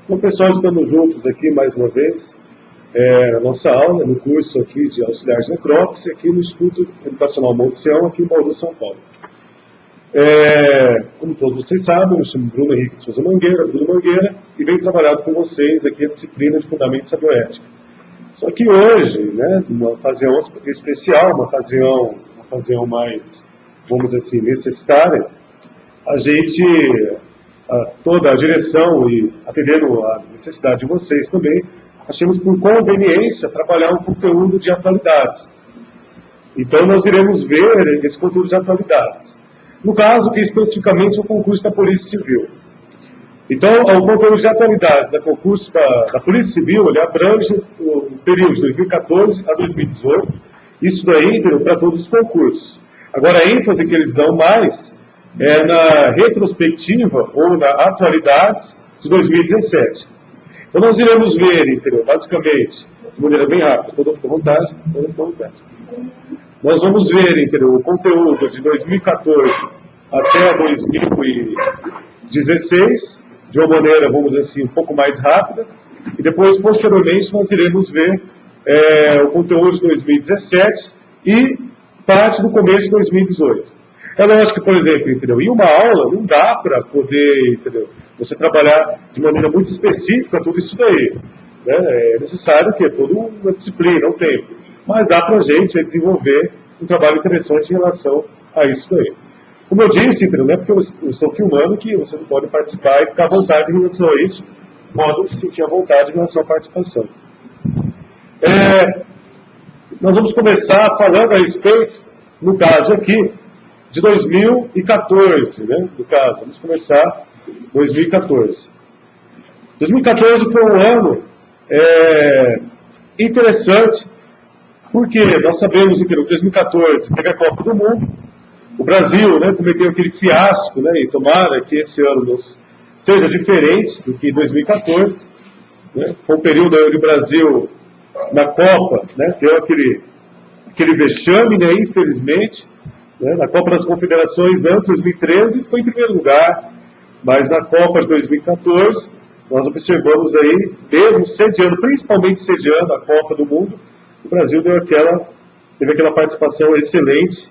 Então, pessoal, estamos juntos aqui mais uma vez, na nossa aula, no curso aqui de auxiliar de necrópsia, aqui no Instituto Educacional Monte Sião, aqui em Bauru, São Paulo. Como todos vocês sabem, eu sou Bruno Henrique de Souza Mangueira, e venho trabalhando com vocês aqui a disciplina de Fundamentos da Bioética. Só que hoje, né, numa ocasião especial, uma ocasião mais, vamos dizer assim, necessária, a gente, toda a direção e atendendo a necessidade de vocês também, achamos por conveniência trabalhar um conteúdo de atualidades. Então nós iremos ver esse conteúdo de atualidades. No caso, que especificamente é o concurso da Polícia Civil. Então, o conteúdo de atualidades da concurso da Polícia Civil, ele abrange o período de 2014 a 2018, isso daí para todos os concursos. Agora, a ênfase que eles dão mais é na retrospectiva ou na atualidades de 2017. Então, nós iremos ver, entendeu? Basicamente, de maneira bem rápida, toda fica à vontade. Nós vamos ver, entendeu? O conteúdo de 2014 até 2016, de uma maneira, vamos dizer assim, um pouco mais rápida, e depois, posteriormente, nós iremos ver o conteúdo de 2017 e parte do começo de 2018. É lógico que, por exemplo, entendeu? Em uma aula não dá para poder, entendeu? Você trabalhar de maneira muito específica tudo isso daí. Né? É necessário que toda uma disciplina, um tempo. Mas dá para a gente desenvolver um trabalho interessante em relação a isso daí. Como eu disse, entendeu? Não é porque eu estou filmando que você não pode participar e ficar à vontade em relação a isso. Pode se sentir à vontade em relação à participação. Nós vamos começar falando a respeito, no caso aqui, de 2014, né? No caso, vamos começar 2014. 2014 foi um ano interessante, porque nós sabemos que em 2014 teve a Copa do Mundo, o Brasil, né, cometeu aquele fiasco, né, e tomara que esse ano seja diferente do que 2014. Né, foi um período onde o Brasil, na Copa, né, deu aquele vexame, né, infelizmente. Né, na Copa das Confederações, antes de 2013, foi em primeiro lugar, mas na Copa de 2014, nós observamos aí, mesmo sediando, principalmente sediando a Copa do Mundo, o Brasil teve aquela participação excelente,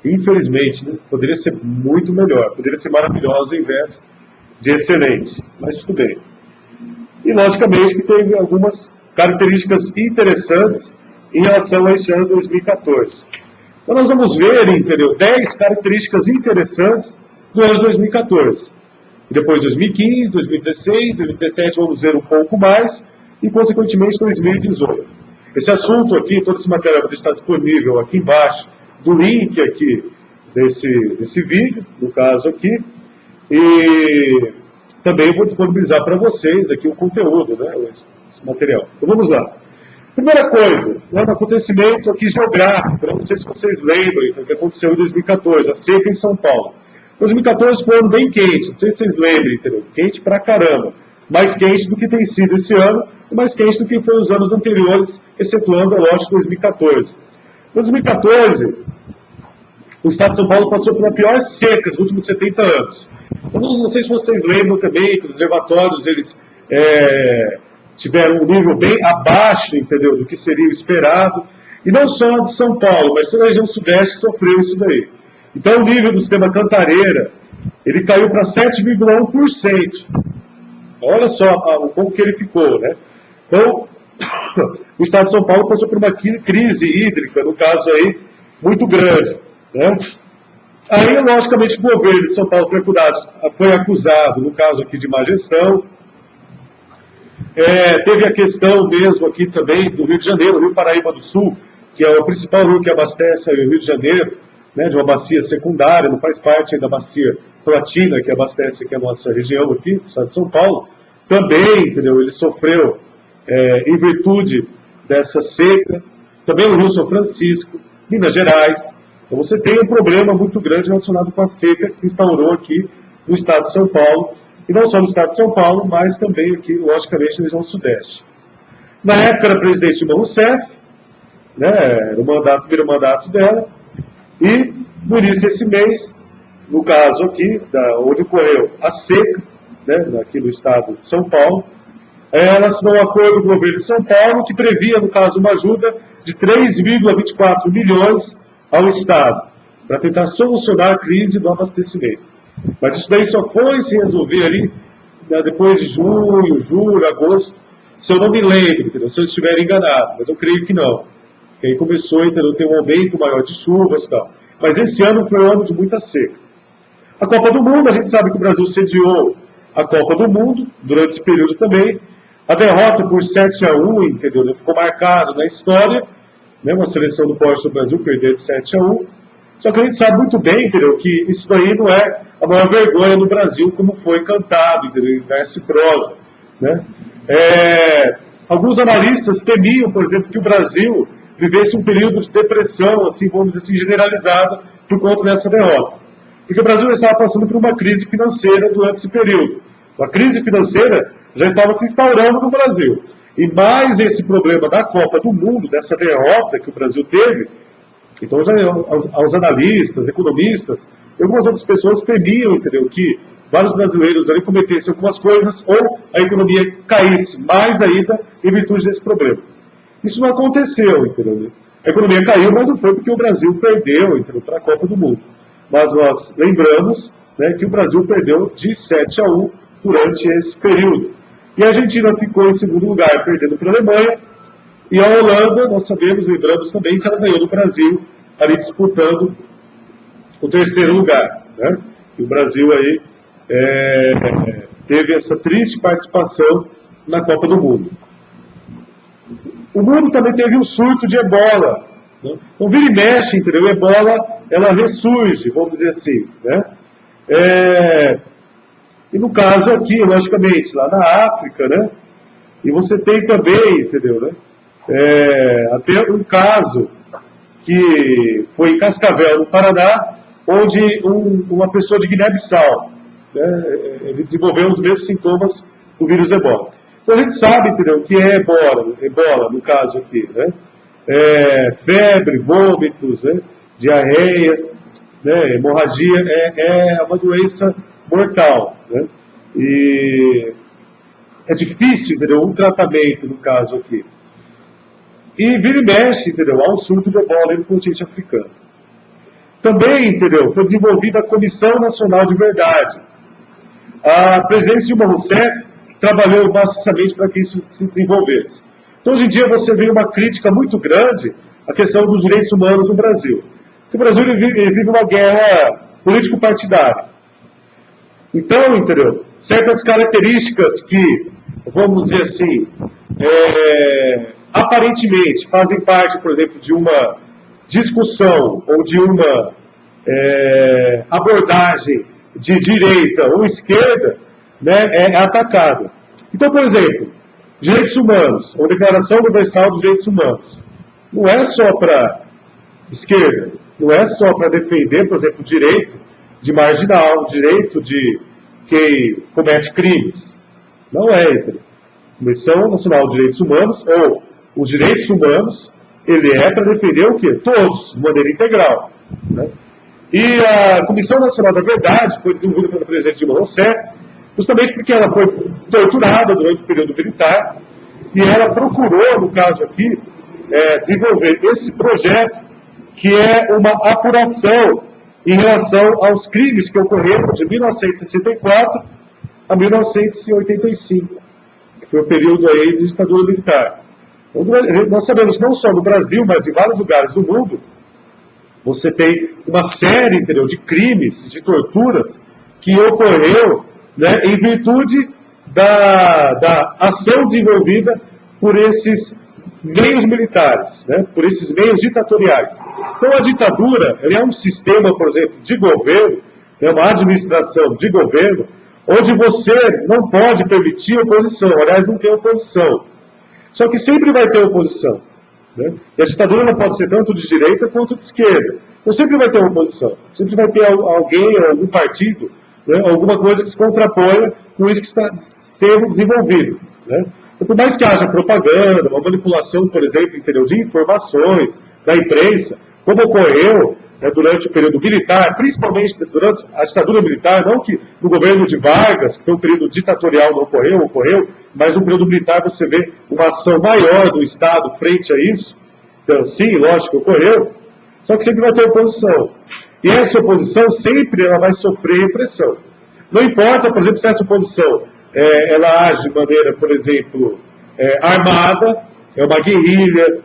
infelizmente, né? Poderia ser muito melhor, poderia ser maravilhosa ao invés de excelente, mas tudo bem. E, logicamente, que teve algumas características interessantes em relação a esse ano de 2014. Então, nós vamos ver, entendeu, 10 características interessantes do ano de 2014. E depois 2015, 2016, 2017 vamos ver um pouco mais, e, consequentemente, 2018. Esse assunto aqui, todo esse material vai estar disponível aqui embaixo, do link aqui desse vídeo, no caso aqui, e também vou disponibilizar para vocês aqui o conteúdo, né, esse material. Então vamos lá. Primeira coisa, né, um acontecimento aqui geográfico, não sei se vocês lembram o que aconteceu em 2014, a seca em São Paulo. 2014 foi um ano bem quente, não sei se vocês lembram, entendeu? Quente pra caramba. Mais quente do que tem sido esse ano, e mais quente do que foi os anos anteriores, excetuando a lote de 2014. Em 2014, o estado de São Paulo passou por a pior seca dos últimos 70 anos. Eu não sei se vocês lembram também que os reservatórios eles, tiveram um nível bem abaixo, entendeu, do que seria o esperado. E não só de São Paulo, mas toda a região sudeste sofreu isso daí. Então o nível do sistema Cantareira, ele caiu para 7,1%. Olha só como que ele ficou, né? Então, o estado de São Paulo passou por uma crise hídrica, no caso aí, muito grande. Né? Aí, logicamente, o governo de São Paulo foi acusado, no caso aqui, de má gestão. Teve a questão mesmo aqui também do Rio de Janeiro, o Rio Paraíba do Sul, que é o principal rio que abastece o Rio de Janeiro, né, de uma bacia secundária, não faz parte da bacia platina que abastece aqui a nossa região, aqui, o estado de São Paulo. Também, entendeu, ele sofreu em virtude dessa seca. Também o Rio São Francisco, Minas Gerais. Então você tem um problema muito grande relacionado com a seca que se instaurou aqui no estado de São Paulo. E não só no estado de São Paulo, mas também aqui, logicamente, na região sudeste. Na época era presidente Dilma Rousseff, né, era o primeiro mandato dela, e no início desse mês, no caso aqui, onde ocorreu a seca, né, aqui no estado de São Paulo, ela assinou um acordo com o governo de São Paulo que previa, no caso, uma ajuda de 3,24 milhões ao Estado, para tentar solucionar a crise do abastecimento. Mas isso daí só foi se resolver ali depois de junho, julho, agosto, se eu não me lembro, entendeu? Se eu estiver enganado, mas eu creio que não. Que aí começou, entendeu? Ter um aumento maior de chuvas e tal. Mas esse ano foi um ano de muita seca. A Copa do Mundo, a gente sabe que o Brasil sediou a Copa do Mundo, durante esse período também. A derrota por 7-1, entendeu? Ficou marcado na história, né? Uma seleção do Poste do Brasil perder de 7-1. Só que a gente sabe muito bem, entendeu? Que isso daí não é a maior vergonha do Brasil, como foi cantado, entendeu? Em verso e prosa, né? Alguns analistas temiam, por exemplo, que o Brasil vivesse um período de depressão, assim, vamos dizer assim, generalizada, por conta dessa derrota. Porque o Brasil estava passando por uma crise financeira durante esse período. A crise financeira já estava se instaurando no Brasil. E mais esse problema da Copa do Mundo, dessa derrota que o Brasil teve, então já aos analistas, economistas, e algumas outras pessoas temiam, entendeu, que vários brasileiros ali cometessem algumas coisas ou a economia caísse mais ainda em virtude desse problema. Isso não aconteceu, entendeu? A economia caiu, mas não foi porque o Brasil perdeu, entendeu, para a Copa do Mundo. Mas nós lembramos, né, que o Brasil perdeu de 7-1 durante esse período. E a Argentina ficou em segundo lugar, perdendo para a Alemanha. E a Holanda, nós sabemos, lembramos também que ela ganhou do Brasil, ali disputando o terceiro lugar, né? E o Brasil aí teve essa triste participação na Copa do Mundo. O mundo também teve um surto de ebola, né? Então, vira e mexe, entendeu? O ebola, ela ressurge, vamos dizer assim, né? E no caso aqui, logicamente, lá na África, né? E você tem também, entendeu, né? Até um caso que foi em Cascavel, no Paraná, onde uma pessoa de Guiné-Bissau, né, ele desenvolveu os mesmos sintomas do vírus ebola. Então a gente sabe, entendeu, que é ebola no caso aqui, né? Febre, vômitos, né, diarreia, né, hemorragia, é uma doença mortal, né? E é difícil, entendeu, um tratamento no caso aqui. E vira e mexe, entendeu, há um surto de ebola no continente africano. Também, entendeu, foi desenvolvida a Comissão Nacional de Verdade. A presidência de Dilma Rousseff trabalhou maciçamente para que isso se desenvolvesse. Então, hoje em dia, você vê uma crítica muito grande à questão dos direitos humanos no Brasil. Porque o Brasil vive uma guerra político-partidária. Então, entendeu, certas características que, vamos dizer assim, aparentemente fazem parte, por exemplo, de uma discussão ou de uma abordagem de direita ou esquerda, né, é atacada. Então, por exemplo, direitos humanos, ou Declaração Universal dos Direitos Humanos, não é só para esquerda, não é só para defender, por exemplo, o direito de marginal, o direito de quem comete crimes. Não é, entendeu? Comissão Nacional de Direitos Humanos, ou os direitos humanos, ele é para defender o quê? Todos, de maneira integral, né? E a Comissão Nacional da Verdade foi desenvolvida pelo presidente Dilma Rousseff, justamente porque ela foi torturada durante o período militar, e ela procurou, no caso aqui, desenvolver esse projeto, que é uma apuração em relação aos crimes que ocorreram de 1964 a 1985, que foi o período aí de ditadura militar. Nós sabemos, não só no Brasil, mas em vários lugares do mundo, você tem uma série, entendeu, de crimes, de torturas, que ocorreu, né, em virtude da ação desenvolvida por esses meios militares, né, por esses meios ditatoriais. Então a ditadura é um sistema, por exemplo, de governo, é uma administração de governo, onde você não pode permitir oposição, aliás, não tem oposição. Só que sempre vai ter oposição, né? E a ditadura não pode ser tanto de direita quanto de esquerda. Então sempre vai ter oposição, sempre vai ter alguém, algum partido, né, alguma coisa que se contraponha com isso que está sendo desenvolvido, né? Então, por mais que haja propaganda, uma manipulação, por exemplo, entendeu, de informações da imprensa, como ocorreu durante o período militar, principalmente durante a ditadura militar, não que no governo de Vargas, que foi um período ditatorial, não ocorreu, mas no período militar você vê uma ação maior do Estado frente a isso. Então, sim, lógico, ocorreu, só que sempre vai ter oposição. E essa oposição sempre ela vai sofrer repressão. Não importa, por exemplo, se essa oposição ela age de maneira, por exemplo, armada, é uma guerrilha,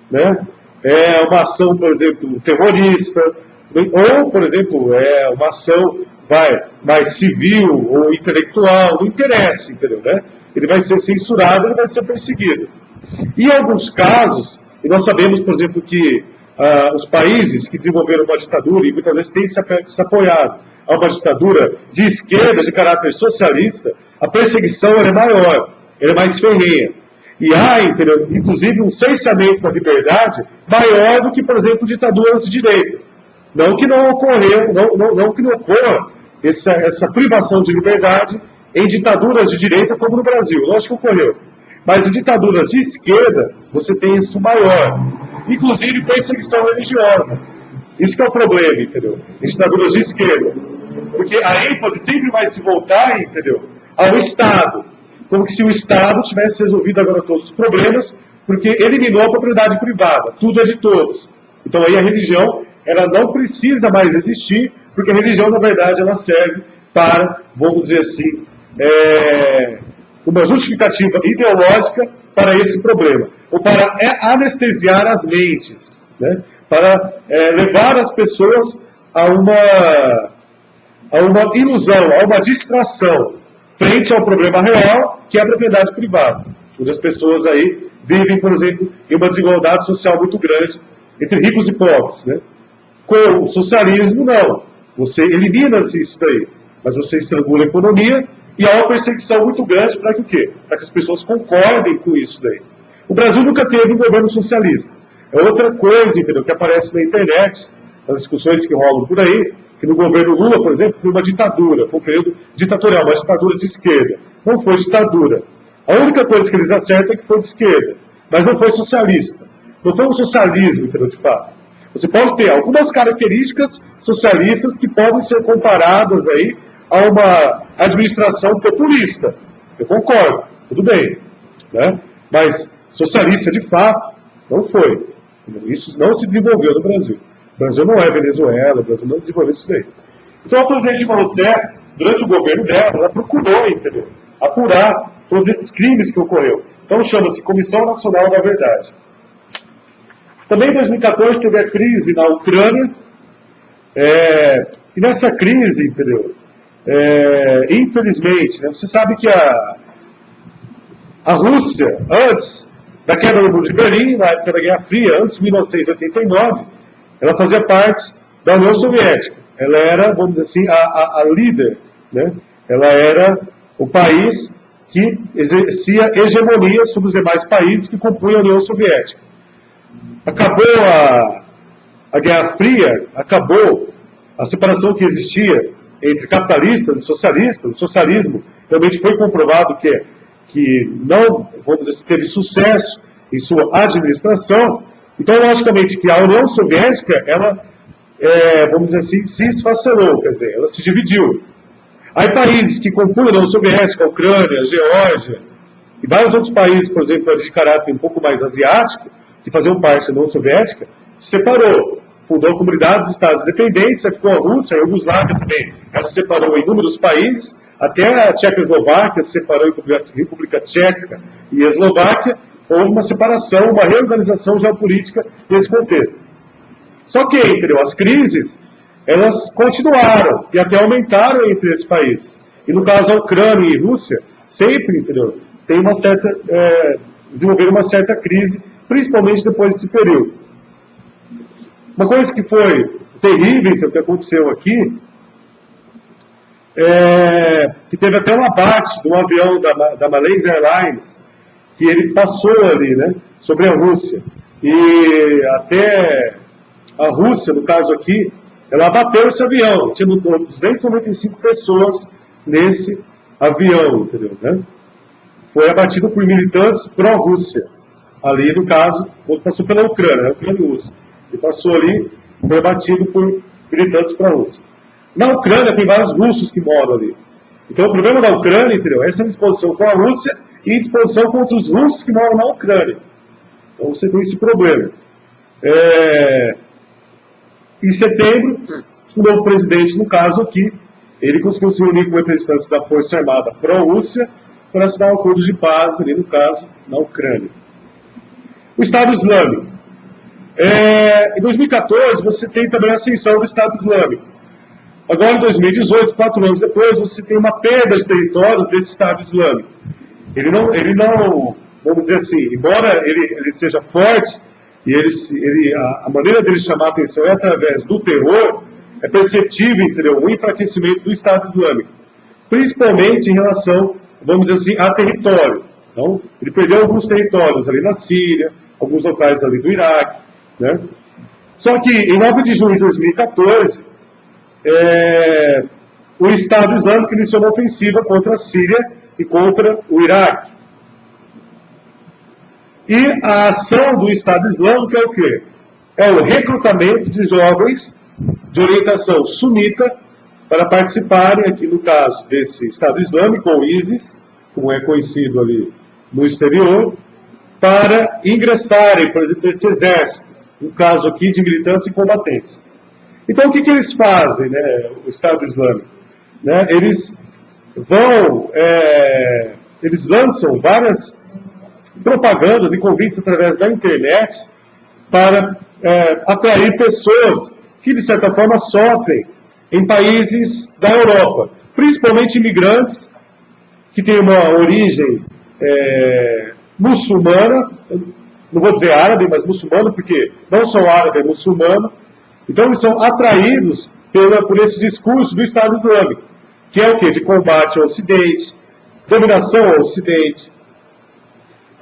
né? É uma ação, por exemplo, terrorista, ou, por exemplo, é uma ação mais civil ou intelectual, não interessa, entendeu? Né? Ele vai ser censurado, ele vai ser perseguido. E em alguns casos, e nós sabemos, por exemplo, que os países que desenvolveram uma ditadura, e muitas vezes têm se apoiado a uma ditadura de esquerda, de caráter socialista, a perseguição é maior, ela é mais ferrenha. E há, entendeu, inclusive, um cerceamento da liberdade maior do que, por exemplo, ditaduras de direita. Não que não ocorreu, não que não ocorra essa privação de liberdade em ditaduras de direita como no Brasil. Lógico que ocorreu. Mas em ditaduras de esquerda, você tem isso maior. Inclusive perseguição religiosa. Isso que é o problema, entendeu? Em ditaduras de esquerda. Porque a ênfase sempre vai se voltar, entendeu, ao Estado. Como que se o Estado tivesse resolvido agora todos os problemas, porque eliminou a propriedade privada. Tudo é de todos. Então aí a religião, ela não precisa mais existir, porque a religião, na verdade, ela serve para, vamos dizer assim, uma justificativa ideológica para esse problema, ou para anestesiar as mentes, né? Para levar as pessoas a uma ilusão, a uma distração, frente ao problema real, que é a propriedade privada, onde as pessoas aí vivem, por exemplo, em uma desigualdade social muito grande entre ricos e pobres, né? Com o socialismo, não. Você elimina-se isso daí, mas você estrangula a economia e há uma perseguição muito grande para que o quê? Para que as pessoas concordem com isso daí. O Brasil nunca teve um governo socialista. É outra coisa, entendeu, que aparece na internet, nas discussões que rolam por aí, que no governo Lula, por exemplo, foi uma ditadura, foi um período ditatorial, uma ditadura de esquerda. Não foi ditadura. A única coisa que eles acertam é que foi de esquerda, mas não foi socialista. Não foi um socialismo, entendeu, de fato. Você pode ter algumas características socialistas que podem ser comparadas aí a uma administração populista. Eu concordo, tudo bem. Né? Mas socialista, de fato, não foi. Isso não se desenvolveu no Brasil. O Brasil não é Venezuela, o Brasil não desenvolveu isso daí. Então a presidente Dilma Rousseff, durante o governo dela, ela procurou, entendeu, apurar todos esses crimes que ocorreram. Então chama-se Comissão Nacional da Verdade. Também em 2014 teve a crise na Ucrânia, e nessa crise, entendeu, infelizmente, né, você sabe que a Rússia, antes da queda do Muro de Berlim, na época da Guerra Fria, antes de 1989, ela fazia parte da União Soviética. Ela era, vamos dizer assim, a líder, né? Ela era o país que exercia hegemonia sobre os demais países que compunham a União Soviética. Acabou a Guerra Fria, acabou a separação que existia entre capitalistas e socialistas. O socialismo realmente foi comprovado que não, vamos dizer, teve sucesso em sua administração. Então, logicamente, que a União Soviética, ela, vamos dizer assim, se esfacelou, quer dizer, ela se dividiu. Aí países que compunham a União Soviética, a Ucrânia, a Geórgia, e vários outros países, por exemplo, de caráter um pouco mais asiático, que faziam parte da União Soviética, se separou. Fundou comunidades, estados independentes, aí ficou a Rússia, a Iugoslávia também. Ela se separou em inúmeros países, até a Tchecoslováquia se separou em República Tcheca e a Eslováquia. Houve uma separação, uma reorganização geopolítica nesse contexto. Só que, entendeu, as crises, elas continuaram e até aumentaram entre esses países. E no caso, a Ucrânia e a Rússia, sempre, entendeu, tem uma certa, desenvolveram uma certa crise, principalmente depois desse período. Uma coisa que foi terrível, que aconteceu aqui, que teve até um abate de um avião da Malaysia Airlines, que ele passou ali, né, sobre a Rússia. E até a Rússia, no caso aqui, ela abateu esse avião. Tinha 295 pessoas nesse avião, entendeu? Né? Foi abatido por militantes pró-Rússia. Ali, no caso, quando passou pela Ucrânia, a Ucrânia e Rússia. Ele passou ali foi abatido por militantes pró-Rússia. Na Ucrânia tem vários russos que moram ali. Então o problema da Ucrânia, entendeu? É essa disposição com a Rússia e disposição contra os russos que moram na Ucrânia. Então você tem esse problema. Em setembro, o novo presidente, no caso aqui, ele conseguiu se unir com representantes da Força Armada pró-Rússia para assinar um acordo de paz, ali no caso, na Ucrânia. O Estado Islâmico. Em 2014, você tem também a ascensão do Estado Islâmico. Agora, em 2018, 4 anos depois, você tem uma perda de territórios desse Estado Islâmico. Ele não, vamos dizer assim, embora ele seja forte, e a maneira dele chamar a atenção é através do terror, é perceptível, entendeu, o enfraquecimento do Estado Islâmico, principalmente em relação, vamos dizer assim, a território. Então, ele perdeu alguns territórios ali na Síria, alguns locais ali do Iraque, né? Só que, em 9 de junho de 2014, o Estado Islâmico iniciou uma ofensiva contra a Síria e contra o Iraque. E a ação do Estado Islâmico é o quê? É o recrutamento de jovens de orientação sunita para participarem, aqui no caso desse Estado Islâmico, ou ISIS, como é conhecido ali no exterior, para ingressarem, por exemplo, nesse exército, no caso aqui de militantes e combatentes. Então, o que eles fazem, né, o Estado Islâmico? Né, eles lançam várias propagandas e convites através da internet para atrair pessoas que, de certa forma, sofrem em países da Europa, principalmente imigrantes que têm uma origem muçulmana, não vou dizer árabe, mas muçulmano, porque não só árabe, é muçulmano. Então eles são atraídos por esse discurso do Estado Islâmico, que é o quê? De combate ao Ocidente, dominação ao Ocidente,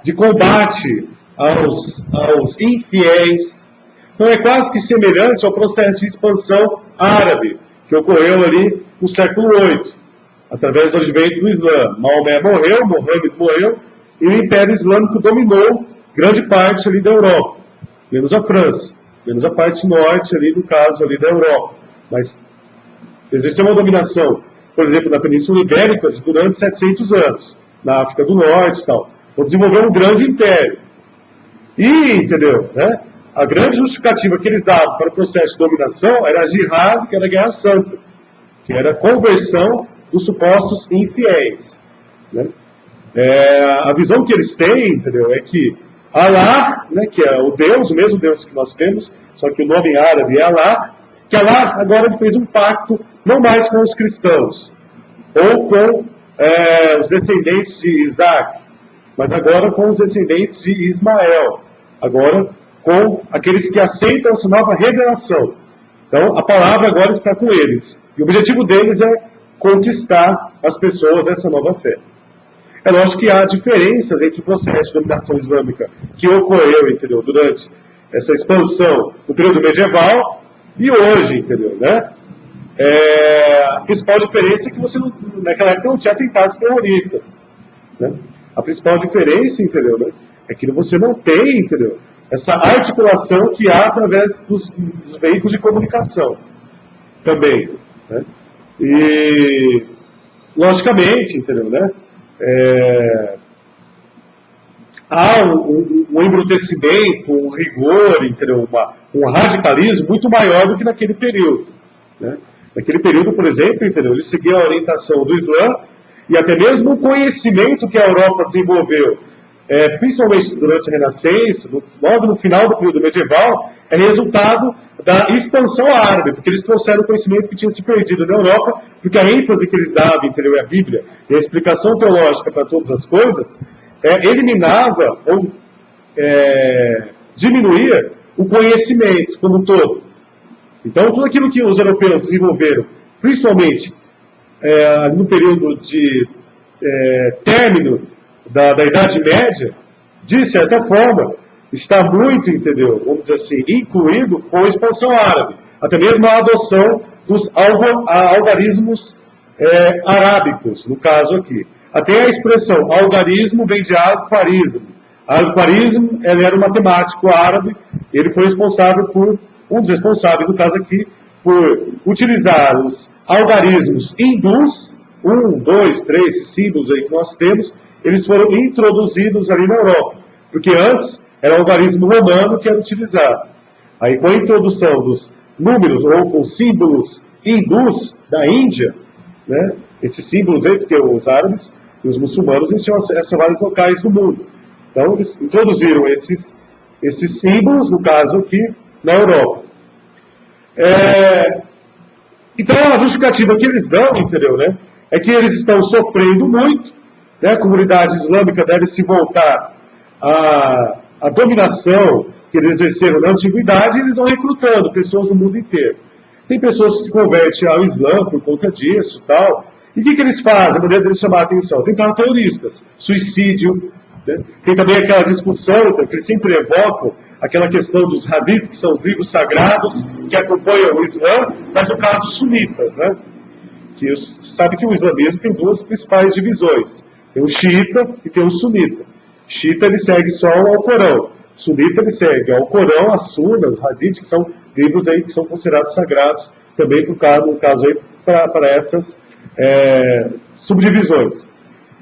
de combate aos infiéis. Então é quase que semelhante ao processo de expansão árabe, que ocorreu ali no século VIII, através do advento do Islã. Maomé morreu, Mohammed morreu, e o Império Islâmico dominou grande parte ali da Europa, menos a França, menos a parte norte ali, no caso ali da Europa. Mas exerceu uma dominação, por exemplo, na Península Ibérica durante 700 anos, na África do Norte e tal. Então desenvolveu um grande império. E, entendeu, né? A grande justificativa que eles davam para o processo de dominação era a jihad, que era a guerra santa, que era a conversão dos supostos infiéis, né? A visão que eles têm, entendeu, é que Allah, né, que é o Deus, o mesmo Deus que nós temos, só que o nome em árabe é Allah, que Allah agora ele fez um pacto não mais com os cristãos, ou com os descendentes de Isaac, mas agora com os descendentes de Ismael, agora com aqueles que aceitam essa nova revelação. Então, a palavra agora está com eles. E o objetivo deles é conquistar as pessoas essa nova fé. É lógico que há diferenças entre o processo de dominação islâmica que ocorreu, entendeu, durante essa expansão no período medieval e hoje, entendeu, né? A principal diferença é que você naquela época não tinha atentados terroristas, né? A principal diferença, entendeu, né, é que você não tem, entendeu, essa articulação que há através dos veículos de comunicação também, né? E, logicamente, entendeu, né, há um embrutecimento, um rigor, entendeu, um radicalismo muito maior do que naquele período, né? Naquele período, por exemplo, entendeu, ele seguia a orientação do Islã e até mesmo o conhecimento que a Europa desenvolveu, principalmente durante a Renascença, logo no final do período medieval, é resultado da expansão árabe, porque eles trouxeram o conhecimento que tinha se perdido na Europa, porque a ênfase que eles davam, entendeu, a Bíblia e a explicação teológica para todas as coisas, eliminava ou diminuía o conhecimento como um todo. Então, tudo aquilo que os europeus desenvolveram, principalmente no período de término da Idade Média, de certa forma, está muito, entendeu, vamos dizer assim, incluído com a expansão árabe, até mesmo a adoção dos algarismos arábicos, no caso aqui. Até a expressão algarismo vem de algarismo. Algarismo, ele era um matemático árabe, ele foi responsável por um dos responsáveis, no caso aqui, por utilizar os algarismos hindus, 1, 2, 3 símbolos aí que nós temos, eles foram introduzidos ali na Europa, porque antes era o algarismo romano que era utilizado. Aí com a introdução dos números ou com símbolos hindus da Índia, né, esses símbolos aí, porque os árabes e os muçulmanos eles tinham acesso a vários locais do mundo. Então eles introduziram esses símbolos, no caso aqui, na Europa. Então a justificativa que eles dão, entendeu, né, é que eles estão sofrendo muito, né, a comunidade islâmica deve se voltar à dominação que eles exerceram na antiguidade, e eles vão recrutando pessoas do mundo inteiro. Tem pessoas que se convertem ao Islã por conta disso e tal. E o que eles fazem? A maneira deles chamar a atenção? Tentar terroristas, suicídio. Né? Tem também aquela discussão, então, que eles sempre evocam, aquela questão dos hadith, que são os livros sagrados que acompanham o Islã, mas no caso sunitas. Né? Que sabe que o islamismo tem duas principais divisões. Tem o xiita e tem o sunita. Xiita ele segue só ao Corão. Sunita ele segue ao Corão, as sunas, hadith, que são livros aí que são considerados sagrados, também no caso aí para essas subdivisões.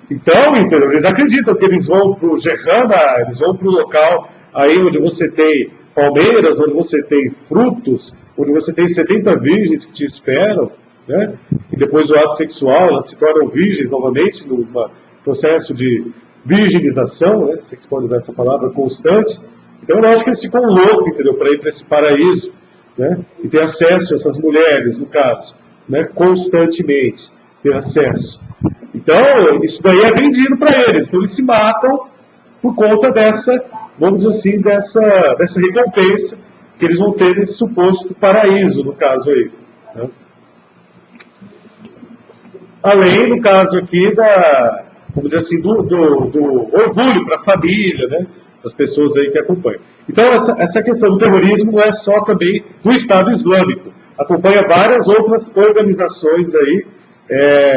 Então, entendeu? Eles acreditam que eles vão para o Jehana, eles vão para o local aí onde você tem palmeiras, onde você tem frutos, onde você tem 70 virgens que te esperam, né? E depois do ato sexual elas se tornam virgens novamente, num processo de virginização, né? Se pode usar essa palavra, constante. Então eu acho que eles ficam loucos, entendeu? Para ir para esse paraíso, né? E ter acesso a essas mulheres, no caso, né? Constantemente ter acesso. Então, isso daí é vendido para eles. Então eles se matam por conta dessa, vamos dizer assim, dessa recompensa que eles vão ter nesse suposto paraíso, no caso aí. Né? Além, no caso aqui, vamos dizer assim, do orgulho para a família, né? Das pessoas aí que acompanham. Então, essa questão do terrorismo não é só também do Estado Islâmico. Acompanha várias outras organizações aí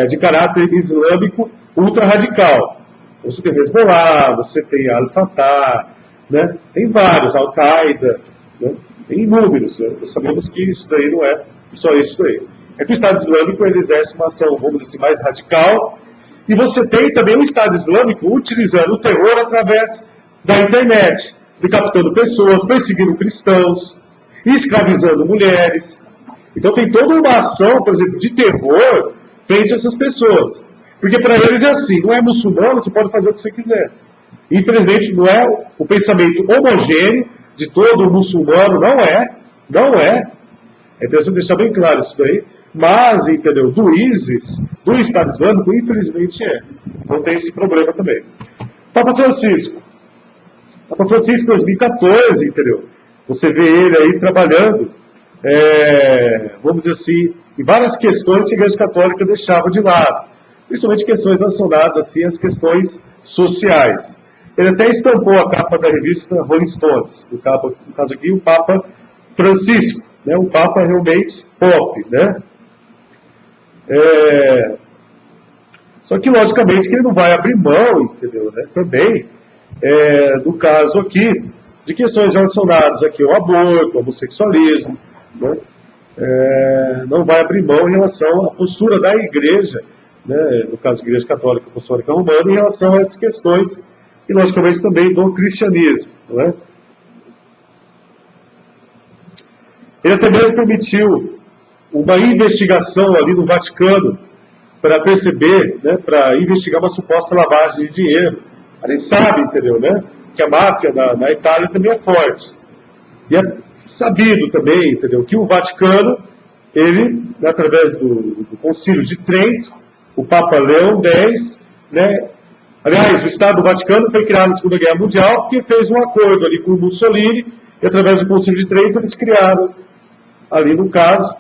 de caráter islâmico ultra-radical. Você tem Hezbollah, você tem Al-Fatah, né? Tem vários, Al-Qaeda, né? Tem inúmeros. Né? Sabemos que isso daí não é só isso daí. É que o Estado Islâmico ele exerce uma ação, vamos dizer assim, mais radical. E você tem também o Estado Islâmico utilizando o terror através da internet, decapitando pessoas, perseguindo cristãos, escravizando mulheres. Então tem toda uma ação, por exemplo, de terror frente a essas pessoas. Porque para eles é assim, não é muçulmano, você pode fazer o que você quiser. Infelizmente não é o pensamento homogêneo de todo muçulmano, não é. É interessante deixar bem claro isso daí. Mas, entendeu, do ISIS, do Estado Islâmico, infelizmente é. Não tem esse problema também. Papa Francisco, em 2014, entendeu? Você vê ele aí trabalhando, vamos dizer assim, em várias questões que a Igreja Católica deixava de lado. Principalmente questões relacionadas assim, às questões sociais. Ele até estampou a capa da revista Rolling Stones, no caso aqui, o Papa Francisco, né? Um Papa realmente pop, né? Só que, logicamente, que ele não vai abrir mão, entendeu? Né? Também, no caso aqui, de questões relacionadas aqui ao aborto, ao homossexualismo, né? Não vai abrir mão em relação à postura da Igreja, né? No caso da Igreja Católica Apostólica Romana, em relação a essas questões, e, logicamente, também do cristianismo. Não é? Ele até mesmo permitiu uma investigação ali no Vaticano para perceber, né, para investigar uma suposta lavagem de dinheiro. A gente sabe, entendeu, né, que a máfia na Itália também é forte. E é sabido também, entendeu, que o Vaticano, ele, através do Concílio de Trento, o Papa Leão X, né, aliás, o Estado do Vaticano foi criado na Segunda Guerra Mundial porque fez um acordo ali com o Mussolini e através do Concílio de Trento eles criaram ali no caso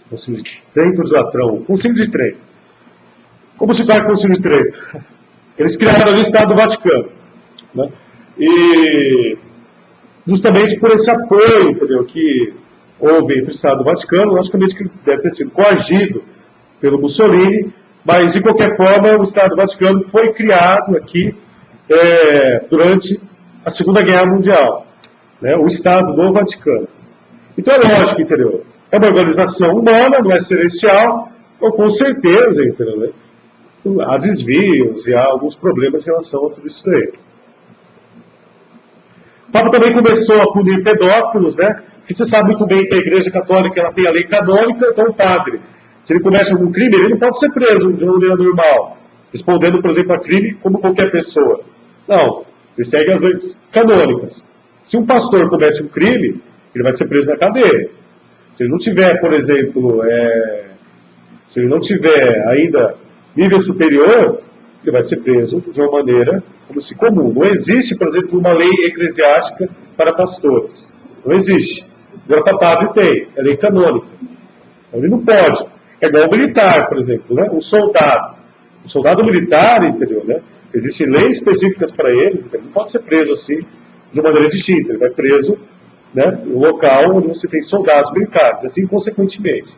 Concílio de Trento ou de Latrão? Concílio de Trento. Como se faz o Concílio de Trento? Eles criaram ali o Estado do Vaticano. Né? E justamente por esse apoio, entendeu, que houve entre o Estado do Vaticano, logicamente que deve ter sido coagido pelo Mussolini, mas de qualquer forma o Estado do Vaticano foi criado aqui durante a Segunda Guerra Mundial. né, o Estado do Vaticano. Então é lógico, entendeu? É uma organização humana, não é celestial, então com certeza, entendeu, né, há desvios e há alguns problemas em relação a tudo isso daí. O Papa também começou a punir pedófilos, né? Porque você sabe muito bem que a Igreja Católica ela tem a lei canônica, então o padre, se ele comete algum crime, ele não pode ser preso de uma maneira normal, respondendo, por exemplo, a crime como qualquer pessoa. Não, ele segue as leis canônicas. Se um pastor comete um crime, ele vai ser preso na cadeia. Se ele não tiver, por exemplo, se ele não tiver ainda nível superior, ele vai ser preso de uma maneira como se comum. Não existe, por exemplo, uma lei eclesiástica para pastores. Não existe. Agora para padre tem, é lei canônica. Então, ele não pode. É igual o militar, por exemplo, né? O soldado militar, entendeu, né? Existem leis específicas para eles, então ele não pode ser preso assim, de uma maneira distinta. Ele vai preso, né, no local onde você tem soldados militares, assim consequentemente.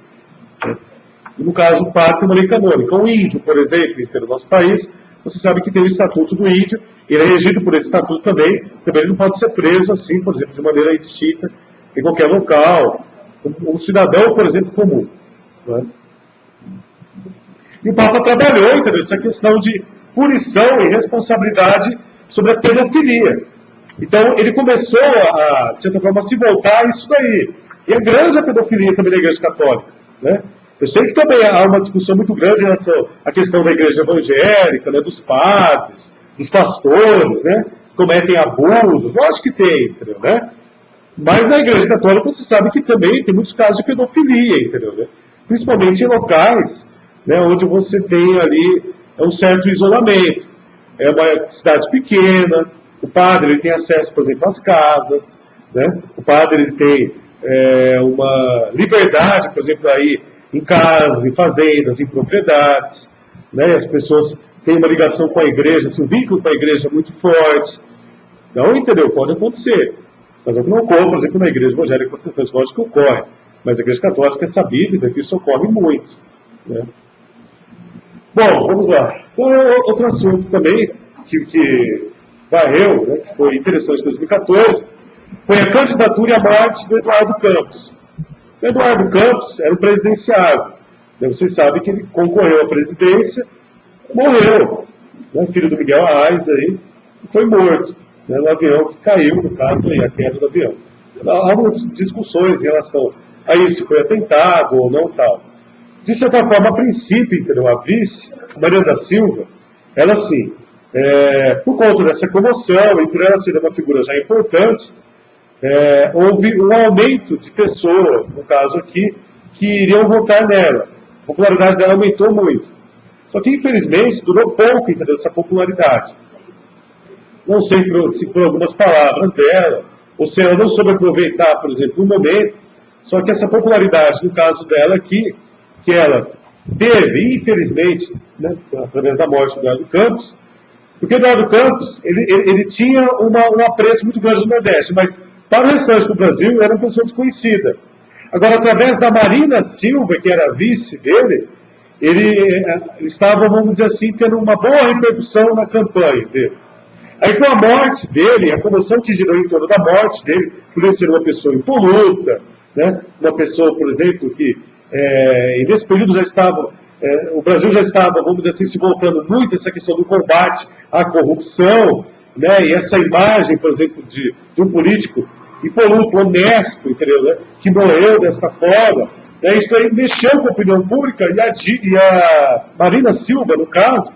E no caso, o padre tem uma lei canônica. O índio, por exemplo, no nosso país, você sabe que tem o Estatuto do Índio, ele é regido por esse estatuto também ele não pode ser preso assim, por exemplo, de maneira indistinta, em qualquer local, um cidadão, por exemplo, comum. Né? E o Papa trabalhou, entendeu, essa questão de punição e responsabilidade sobre a pedofilia. Então, ele começou a, de certa forma, a se voltar a isso daí. E é grande a pedofilia também na Igreja Católica. Né? Eu sei que também há uma discussão muito grande em relação à questão da Igreja Evangélica, né, dos padres, dos pastores, né, que cometem abusos. Lógico que tem, entendeu, né? Mas na Igreja Católica você sabe que também tem muitos casos de pedofilia, entendeu, né? Principalmente em locais, né, onde você tem ali um certo isolamento. É uma cidade pequena, o padre ele tem acesso, por exemplo, às casas, né? O padre ele tem uma liberdade, por exemplo, aí em casas, em fazendas, em propriedades, né? As pessoas têm uma ligação com a igreja, assim, um vínculo com a igreja muito forte. Então, entendeu? Pode acontecer. Mas é que não ocorre, por exemplo, na igreja evangélica protestante, lógico que ocorre. Mas a igreja católica é sabida que isso ocorre muito. Né? Bom, vamos lá. Então, outro assunto também que varreu, né, que foi interessante em 2014, foi a candidatura e a morte do Eduardo Campos. O Eduardo Campos era o presidenciável. Vocês sabem que ele concorreu à presidência, morreu. Né, filho do Miguel Arraes aí, e foi morto. Né, no avião que caiu, no caso, aí, a queda do avião. Há algumas discussões em relação a isso, se foi atentado ou não tal. De certa forma, a princípio, entendeu, a vice, Mariana da Silva, ela sim, por conta dessa comoção e por ela ser uma figura já importante, houve um aumento de pessoas, no caso aqui, que iriam votar nela. A popularidade dela aumentou muito. Só que, infelizmente, durou pouco, entendeu, essa popularidade. Não sei se por algumas palavras dela, ou se ela não soube aproveitar, por exemplo, um momento, só que essa popularidade, no caso dela aqui, que ela teve, infelizmente, né, através da morte do Eduardo Campos, porque o Eduardo Campos, ele tinha um apreço muito grande no Nordeste, mas para o restante do Brasil era uma pessoa desconhecida. Agora, através da Marina Silva, que era a vice dele, ele estava, vamos dizer assim, tendo uma boa repercussão na campanha dele. Aí, com a morte dele, a comoção que girou em torno da morte dele, por ele ser uma pessoa impoluta, né, uma pessoa, por exemplo, que nesse período já estava, o Brasil já estava, vamos dizer assim, se voltando muito a essa questão do combate à corrupção, né, e essa imagem, por exemplo, de um político impoluto, honesto, entendeu, né, que morreu desta forma, né, isso aí mexeu com a opinião pública, e a Marina Silva, no caso,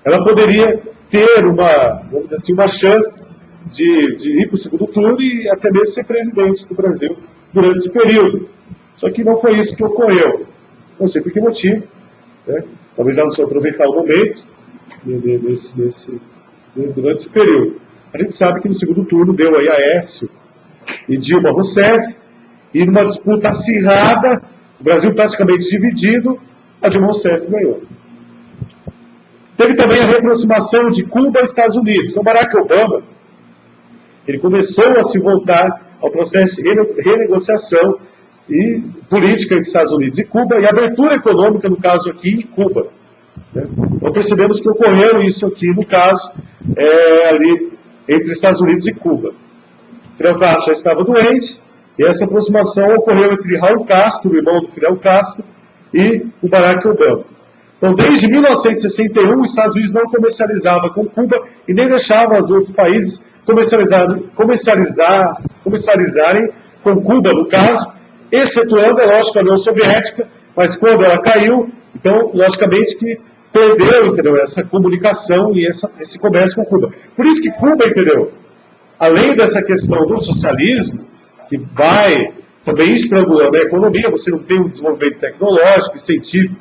ela poderia ter vamos dizer assim, uma chance de ir para o segundo turno e até mesmo ser presidente do Brasil durante esse período. Só que não foi isso que ocorreu. Não sei por que motivo. Né? Talvez ela não soube aproveitar o momento durante esse período. A gente sabe que no segundo turno deu aí Aécio e Dilma Rousseff, e numa disputa acirrada, o Brasil praticamente dividido, a Dilma Rousseff ganhou. Teve também a reaproximação de Cuba e Estados Unidos. Então, Barack Obama, ele começou a se voltar ao processo de renegociação e política entre Estados Unidos e Cuba, e abertura econômica, no caso aqui, em Cuba. Né? Então, percebemos que ocorreu isso aqui, no caso, ali entre Estados Unidos e Cuba. Fidel Castro já estava doente, e essa aproximação ocorreu entre Raul Castro, o irmão do Fidel Castro, e o Barack Obama. Então, desde 1961, os Estados Unidos não comercializavam com Cuba e nem deixavam os outros países comercializarem com Cuba, no caso, excetuando, é lógico, a União Soviética, mas quando ela caiu, então, logicamente que perdeu, entendeu, essa comunicação e esse comércio com Cuba. Por isso que Cuba, entendeu, além dessa questão do socialismo, que vai também estrangulando a economia, você não tem um desenvolvimento tecnológico e científico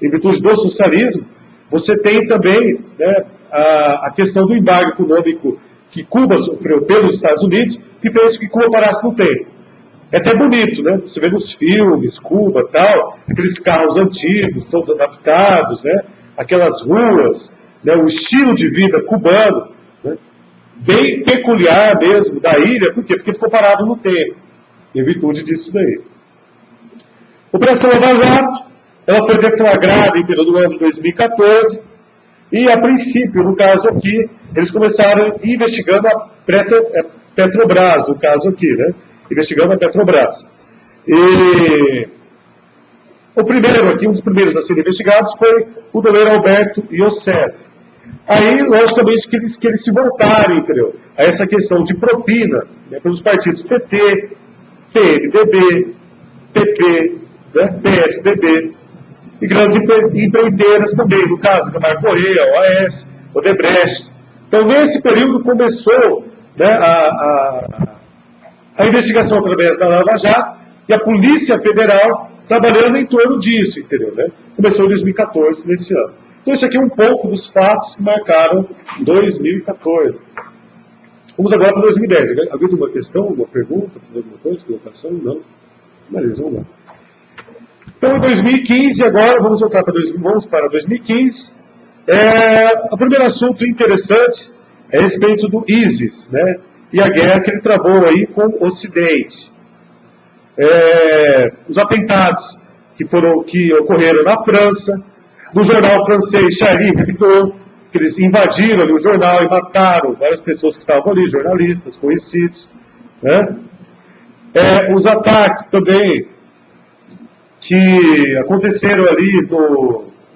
em virtude do socialismo, você tem também, né, a questão do embargo econômico que Cuba sofreu pelos Estados Unidos, que fez que Cuba parasse no tempo. É até bonito, né? Você vê nos filmes, Cuba tal, aqueles carros antigos, todos adaptados, né? Aquelas ruas, né? O estilo de vida cubano, né? Bem peculiar mesmo da ilha. Por quê? Porque ficou parado no tempo, em virtude disso daí. Operação Lava Jato, ela foi deflagrada em no ano de 2014, e a princípio, no caso aqui, eles começaram investigando a Petrobras, no caso aqui, né? Investigando a Petrobras. E o primeiro aqui, um dos primeiros a serem investigados foi o doleiro Alberto Iosef. Aí, logicamente, que eles se voltaram, entendeu, a essa questão de propina, né, pelos partidos PT, PMDB, PP, né, PSDB, e grandes empreiteiras também, no caso, Camargo Correia, OAS, Odebrecht. Então, nesse período começou, né, a investigação através da Lava Jato e a Polícia Federal trabalhando em torno disso, entendeu, né? Começou em 2014, nesse ano. Então, isso aqui é um pouco dos fatos que marcaram 2014. Vamos agora para 2010. Alguém tem uma questão, alguma pergunta, fazer alguma coisa, colocação? Não? Beleza, vamos lá. Então, em 2015, agora, vamos para 2015. O primeiro assunto interessante é a respeito do ISIS, né? E a guerra que ele travou aí com o Ocidente. Os atentados que ocorreram na França, no jornal francês Charlie Hebdo, que eles invadiram ali o jornal e mataram várias pessoas que estavam ali, jornalistas, conhecidos, né? Os ataques também que aconteceram ali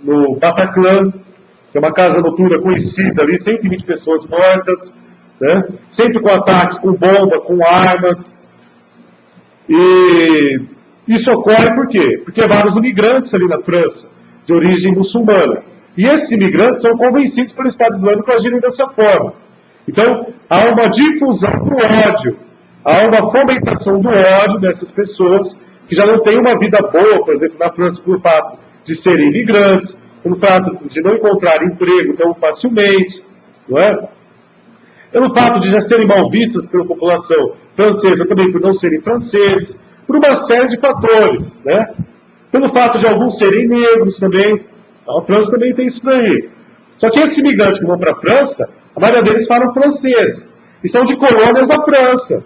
no Bataclan, que é uma casa noturna conhecida ali, 120 pessoas mortas, né? Sempre com ataque, com bomba, com armas. E isso ocorre por quê? Porque há vários imigrantes ali na França, de origem muçulmana. E esses imigrantes são convencidos pelo Estado Islâmico a agirem dessa forma. Então, há uma difusão do ódio, há uma fomentação do ódio dessas pessoas que já não têm uma vida boa, por exemplo, na França, por fato de serem imigrantes, pelo fato de não encontrar emprego tão facilmente, não é? Pelo fato de já serem mal vistas pela população francesa, também por não serem franceses, por uma série de fatores, né? Pelo fato de alguns serem negros também. A França também tem isso daí. Só que esses imigrantes que vão para a França, a maioria deles falam francês, e são de colônias da França.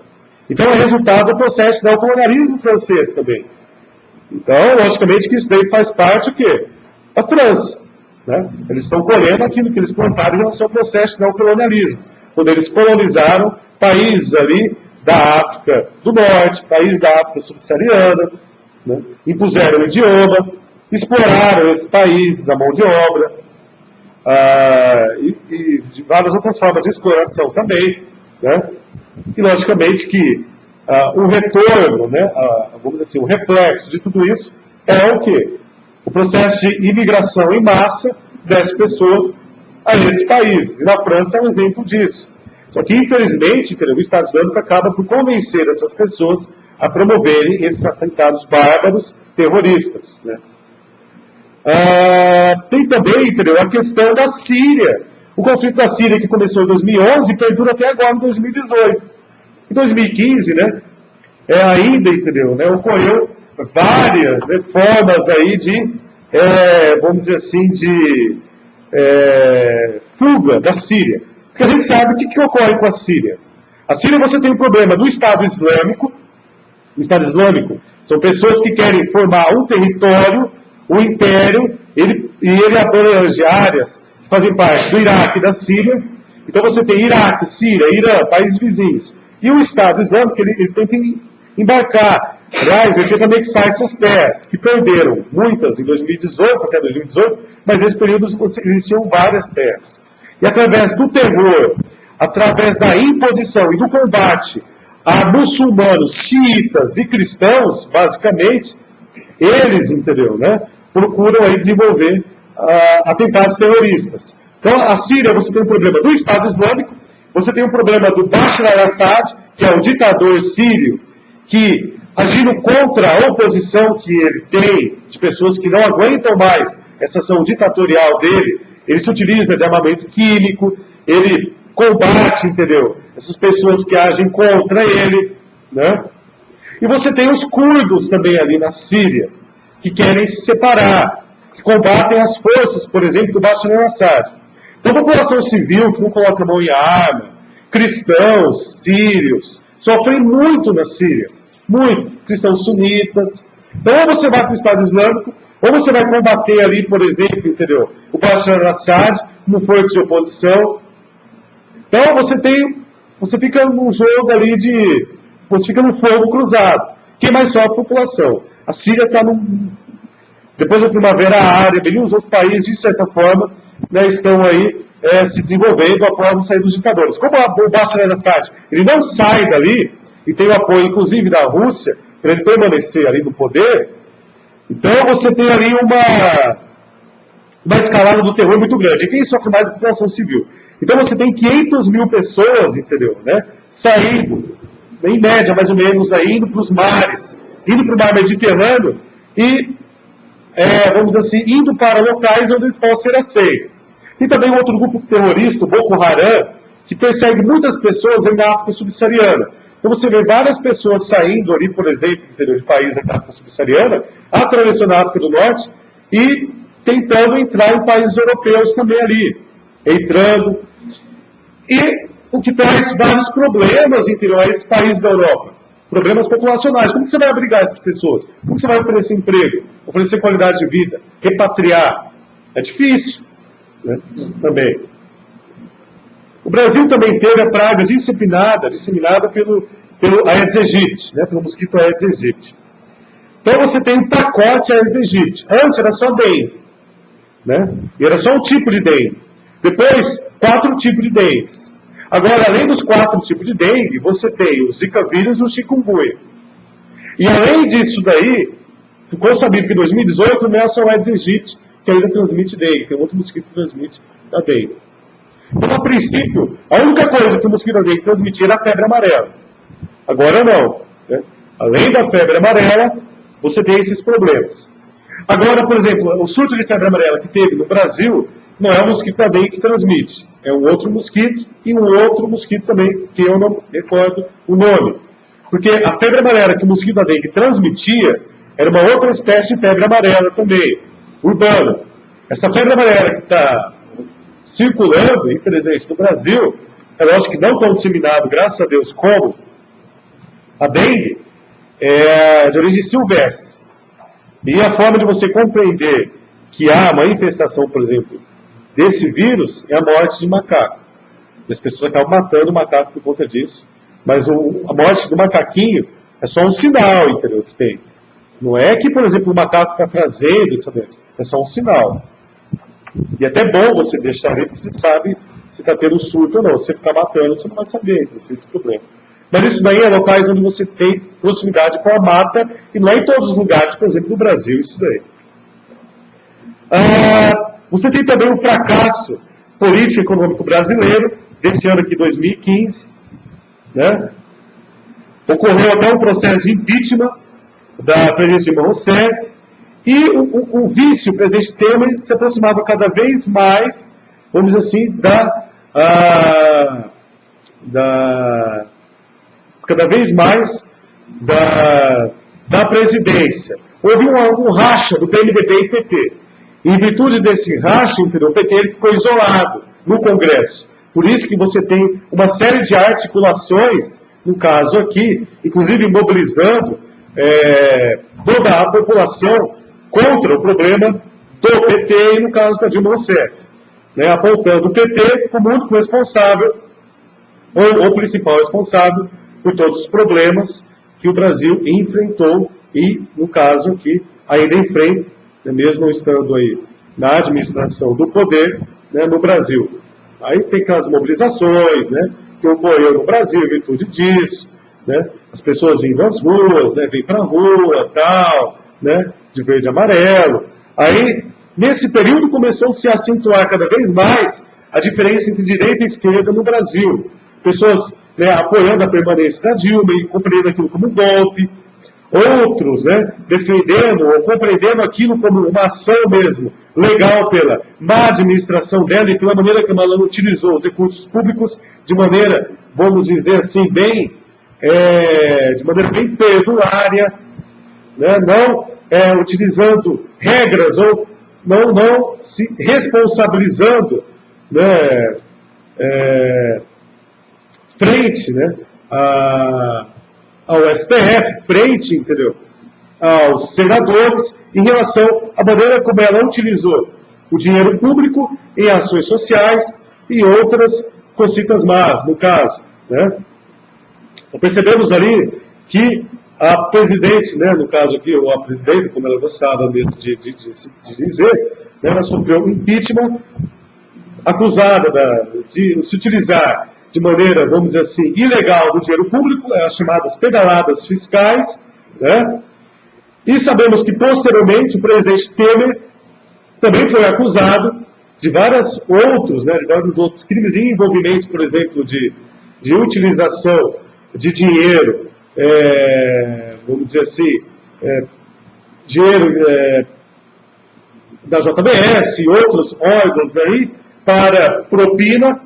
Então é resultado do processo de neocolonialismo francês também. Então, logicamente que isso daí faz parte o quê? Da França, né? Eles estão colhendo aquilo que eles plantaram em relação ao processo de neocolonialismo, quando eles colonizaram países ali da África do Norte, países da África subsaariana, né? Impuseram o idioma, exploraram esses países, a mão de obra, e de várias outras formas de exploração também, né? E logicamente que o retorno, né, vamos dizer assim, o reflexo de tudo isso é o quê? O processo de imigração em massa dessas pessoas a esses países. E na França é um exemplo disso. Só que, infelizmente, o Estado Islâmico acaba por convencer essas pessoas a promoverem esses atentados bárbaros terroristas, né? Tem também, entendeu, a questão da Síria. O conflito da Síria que começou em 2011 e perdura até agora em 2018. Em 2015, né, ainda, entendeu, né, ocorreu várias, né, formas aí de, vamos dizer assim, de fuga da Síria. Porque a gente sabe o que ocorre com a Síria. A Síria você tem um problema do Estado Islâmico. O Estado Islâmico são pessoas que querem formar um território, um império, e ele abrange áreas que fazem parte do Iraque e da Síria. Então você tem Iraque, Síria, Irã, países vizinhos. E o Estado Islâmico, ele tenta embarcar. Aliás, ele tenta anexar essas terras, que perderam muitas em 2018, até 2018, mas nesse período eles tinham várias terras. E através do terror, através da imposição e do combate a muçulmanos, xiitas e cristãos, basicamente, eles, entendeu, né, procuram aí desenvolver atentados terroristas. Então, a Síria, você tem um problema do Estado Islâmico, você tem um problema do Bashar al-Assad, que é o ditador sírio, que, agindo contra a oposição que ele tem, de pessoas que não aguentam mais essa ação ditatorial dele, ele se utiliza de armamento químico, ele combate, entendeu? Essas pessoas que agem contra ele, né? E você tem os curdos também ali na Síria, que querem se separar, que combatem as forças, por exemplo, do Bashar al-Assad. Então, a população civil que não coloca a mão em arma, cristãos, sírios, sofrem muito na Síria. Muito. Cristãos sunitas. Então, ou você vai para o Estado Islâmico, ou você vai combater ali, por exemplo, entendeu? O Bashar al-Assad, como força de oposição. Então, você fica num jogo ali você fica num fogo cruzado. Quem mais sofre a população? A Síria está depois da Primavera Árabe, e os outros países, de certa forma, né, estão aí se desenvolvendo após a saída dos ditadores. Como o Bashar al-Assad, ele não sai dali, e tem o apoio, inclusive, da Rússia, para ele permanecer ali no poder, então você tem ali uma escalada do terror muito grande. E quem sofre mais é a população civil. Então você tem 500 mil pessoas, entendeu, né, saindo, em média, mais ou menos, aí, indo para os mares, indo para o mar Mediterrâneo e, vamos dizer assim, indo para locais onde eles possam ser aceitos. Tem também um outro grupo terrorista, o Boko Haram, que persegue muitas pessoas na África subsaariana. Então você vê várias pessoas saindo ali, por exemplo, de países da África subsaariana, atravessando a África do Norte e tentando entrar em países europeus também ali. Entrando. E o que traz vários problemas, entendeu, a esses países da Europa. Problemas populacionais. Como que você vai abrigar essas pessoas? Como que você vai oferecer emprego? Oferecer qualidade de vida? Repatriar? É difícil, né? Também. O Brasil também teve a praga disseminada pelo Aedes aegypti, né? Pelo mosquito Aedes aegypti. Então você tem um pacote Aedes aegypti. Antes era só dengue, né? E era só um tipo de dengue. Depois, 4 tipos de dengue. Agora, além dos 4 tipos de dengue, você tem o Zika vírus e o chikungunya. E além disso daí, ficou sabido que em 2018 não é só o Aedes aegypti que ainda transmite dengue, tem outro mosquito que transmite a dengue. Então, a princípio, a única coisa que o mosquito da dengue transmitia era a febre amarela. Agora não. Né? Além da febre amarela, você tem esses problemas. Agora, por exemplo, o surto de febre amarela que teve no Brasil não é o mosquito da dengue que transmite. É um outro mosquito e um outro mosquito também, que eu não recordo o nome. Porque a febre amarela que o mosquito da dengue transmitia era uma outra espécie de febre amarela também, urbana. Essa febre amarela que está circulando, infelizmente, no Brasil, é lógico que não tão disseminado, graças a Deus, como a dengue, é de origem silvestre. E a forma de você compreender que há uma infestação, por exemplo, desse vírus é a morte de macaco. E as pessoas acabam matando o macaco por conta disso. Mas a morte do macaquinho é só um sinal, entendeu, que tem. Não é que, por exemplo, o macaco está trazendo essa doença. É só um sinal. E é até bom você deixar ali, porque você sabe se está tendo surto ou não. Se você ficar matando, você não vai saber, então você tem esse problema. Mas isso daí é locais onde você tem proximidade com a mata, e não é em todos os lugares, por exemplo, no Brasil, isso daí. Você tem também um fracasso político e econômico brasileiro, deste ano aqui, 2015. Né? Ocorreu até um processo de impeachment da presidência Dilma Rousseff, e o vice, o presidente Temer, se aproximava cada vez mais, vamos dizer assim, cada vez mais da presidência. Houve um racha do PMDB e PT. E em virtude desse racha, entendeu, o PT ele ficou isolado no Congresso. Por isso que você tem uma série de articulações, no caso aqui, inclusive mobilizando toda a população contra o problema do PT e, no caso da Dilma Rousseff, né, apontando o PT como o único responsável, ou o principal responsável, por todos os problemas que o Brasil enfrentou e, no caso aqui, ainda enfrenta, né, mesmo estando aí na administração do poder, né, no Brasil. Aí tem aquelas mobilizações, né, que ocorreu no Brasil em virtude disso, né, as pessoas indo às ruas, né, vêm para a rua, tal, né, de verde e amarelo. Aí, nesse período, começou a se acentuar cada vez mais a diferença entre direita e esquerda no Brasil. Pessoas, né, apoiando a permanência da Dilma e compreendendo aquilo como um golpe. Outros, né, defendendo ou compreendendo aquilo como uma ação mesmo legal pela má administração dela e pela maneira que ela utilizou os recursos públicos de maneira, vamos dizer assim, de maneira bem perdulária, né, não utilizando regras ou não se responsabilizando, né, frente, né, ao STF, frente, entendeu, aos senadores, em relação à maneira como ela utilizou o dinheiro público em ações sociais e outras cositas más, no caso, né. Então, percebemos ali que a presidente, né, no caso aqui, ou a presidente, como ela gostava mesmo de dizer, né, ela sofreu um impeachment, acusada de se utilizar de maneira, vamos dizer assim, ilegal do dinheiro público, as chamadas pedaladas fiscais, né? E sabemos que, posteriormente, o presidente Temer também foi acusado de vários outros crimes e envolvimentos, por exemplo, de utilização de dinheiro, vamos dizer assim, dinheiro da JBS e outros órgãos aí, para propina.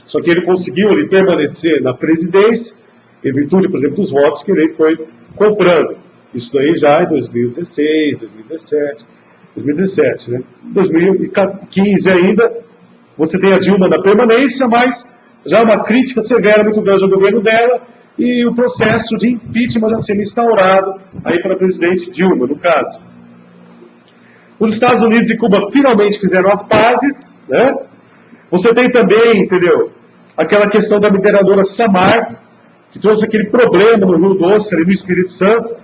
Só que ele conseguiu permanecer na presidência, em virtude, por exemplo, dos votos que ele foi comprando. Isso daí já em 2016, 2017, né? 2015 ainda, você tem a Dilma na permanência, mas já uma crítica severa muito grande ao governo dela e o processo de impeachment já sendo instaurado aí para a presidente Dilma, no caso. Os Estados Unidos e Cuba finalmente fizeram as pazes, né? Você tem também, entendeu, aquela questão da mineradora Samarco, que trouxe aquele problema no Rio Doce, ali no Espírito Santo,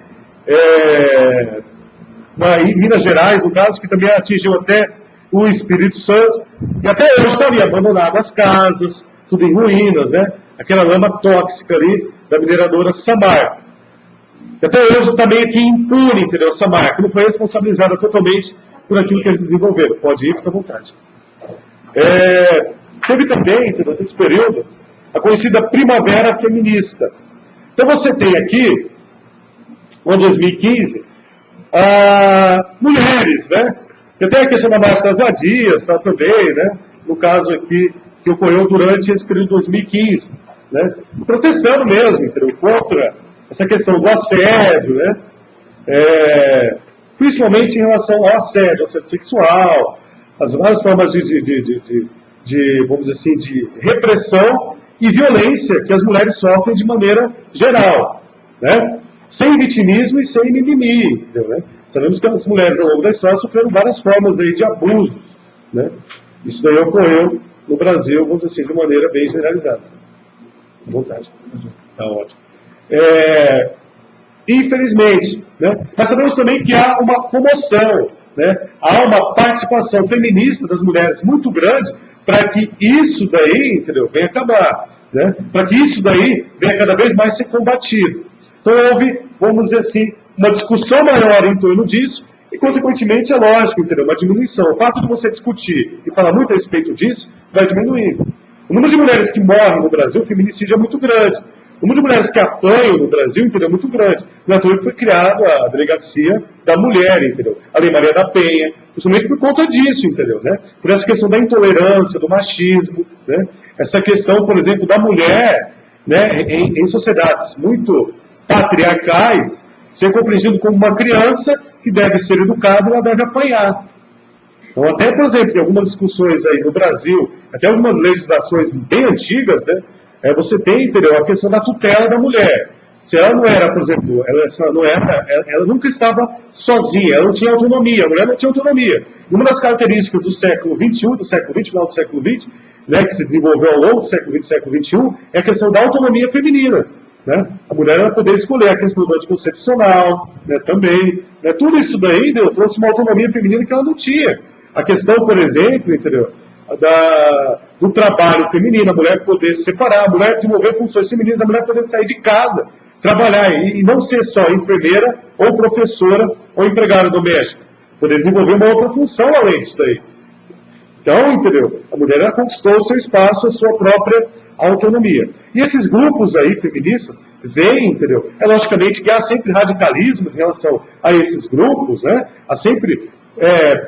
em Minas Gerais, no caso, que também atingiu até o Espírito Santo, e até hoje está ali, abandonado as casas, tudo em ruínas, né? Aquela lama tóxica ali da mineradora Samarco. E até hoje também aqui impune, entendeu, Samarco, não foi responsabilizada totalmente por aquilo que eles desenvolveram. Pode ir, fica à vontade. Teve também, nesse período, a conhecida Primavera Feminista. Então você tem aqui, em 2015, mulheres, né? E até a questão da Marcha das Vadias, tá, também, né? No caso aqui, que ocorreu durante esse período de 2015, né? Protestando mesmo, entendeu? Contra essa questão do assédio, né? Principalmente em relação ao assédio sexual, as várias formas vamos dizer assim, de repressão e violência que as mulheres sofrem de maneira geral, né? Sem vitimismo e sem mimimi, entendeu, né? Sabemos que as mulheres ao longo da história sofreram várias formas aí de abusos, né? Isso daí ocorreu no Brasil, vamos dizer assim, de maneira bem generalizada. À vontade. Está ótimo. Infelizmente, né? Nós sabemos também que há uma comoção, né? Há uma participação feminista das mulheres muito grande para que isso daí, entendeu, venha acabar, né? Para que isso daí venha cada vez mais ser combatido. Então houve, vamos dizer assim, uma discussão maior em torno disso e, consequentemente, é lógico, entendeu, uma diminuição. O fato de você discutir e falar muito a respeito disso vai diminuir. O número de mulheres que morrem no Brasil, o feminicídio é muito grande. O número de mulheres que apanham no Brasil, entendeu, é muito grande. Na altura foi criada a delegacia da mulher, entendeu? A Lei Maria da Penha, justamente por conta disso, entendeu, né? Por essa questão da intolerância, do machismo, né? Essa questão, por exemplo, da mulher, né, em sociedades muito patriarcais, ser compreendido como uma criança que deve ser educada e ela deve apanhar. Então, até, por exemplo, em algumas discussões aí no Brasil, até algumas legislações bem antigas, né, você tem, entendeu, a questão da tutela da mulher. Se ela não era, por exemplo, ela nunca estava sozinha, ela não tinha autonomia, a mulher não tinha autonomia. E uma das características do século XXI, final do século XX, né, que se desenvolveu ao longo do século XX e século XXI, é a questão da autonomia feminina. né? A mulher vai poder escolher a questão do anticoncepcional, né, também. Né? Tudo isso daí trouxe uma autonomia feminina que ela não tinha. A questão, por exemplo, entendeu? Do trabalho feminino, a mulher poder se separar, a mulher desenvolver funções femininas, a mulher poder sair de casa, trabalhar e não ser só enfermeira, ou professora, ou empregada doméstica. Poder desenvolver uma outra função além disso daí. Então, entendeu? A mulher ela conquistou o seu espaço, a sua própria autonomia. E esses grupos aí, feministas, veem, entendeu? É logicamente que há sempre radicalismos em relação a esses grupos, né? Há sempre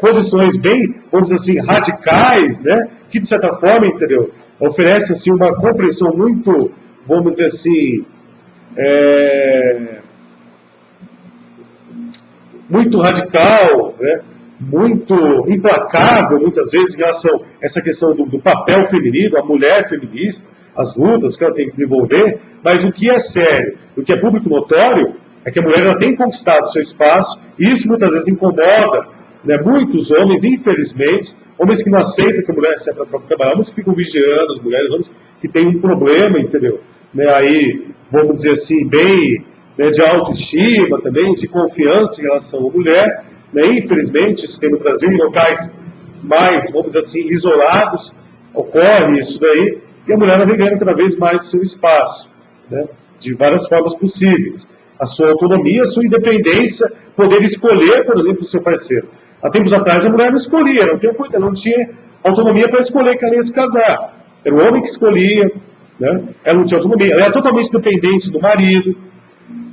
posições bem, vamos dizer assim, radicais, né? Que, de certa forma, entendeu? Oferecem, assim, uma compreensão muito, vamos dizer assim, muito radical, né? Muito implacável, muitas vezes, em relação a essa questão do papel feminino, a mulher feminista, as lutas que ela tem que desenvolver, mas o que é sério, o que é público notório, é que a mulher ela tem conquistado seu espaço, e isso muitas vezes incomoda, né, muitos homens, infelizmente, homens que não aceitam que a mulher seja para trabalhar, homens que ficam vigiando as mulheres, homens que têm um problema, entendeu? Né, aí, vamos dizer assim, bem, né, de autoestima também, de confiança em relação à mulher, né, infelizmente, isso tem no Brasil, em locais mais, vamos dizer assim, isolados, ocorre isso daí, e a mulher vem ganhando cada vez mais seu espaço, né, de várias formas possíveis. A sua autonomia, a sua independência, poder escolher, por exemplo, o seu parceiro. Há tempos atrás a mulher não escolhia, ela não tinha autonomia para escolher quem ela ia se casar. Era o homem que escolhia, né? Ela não tinha autonomia, ela era totalmente dependente do marido.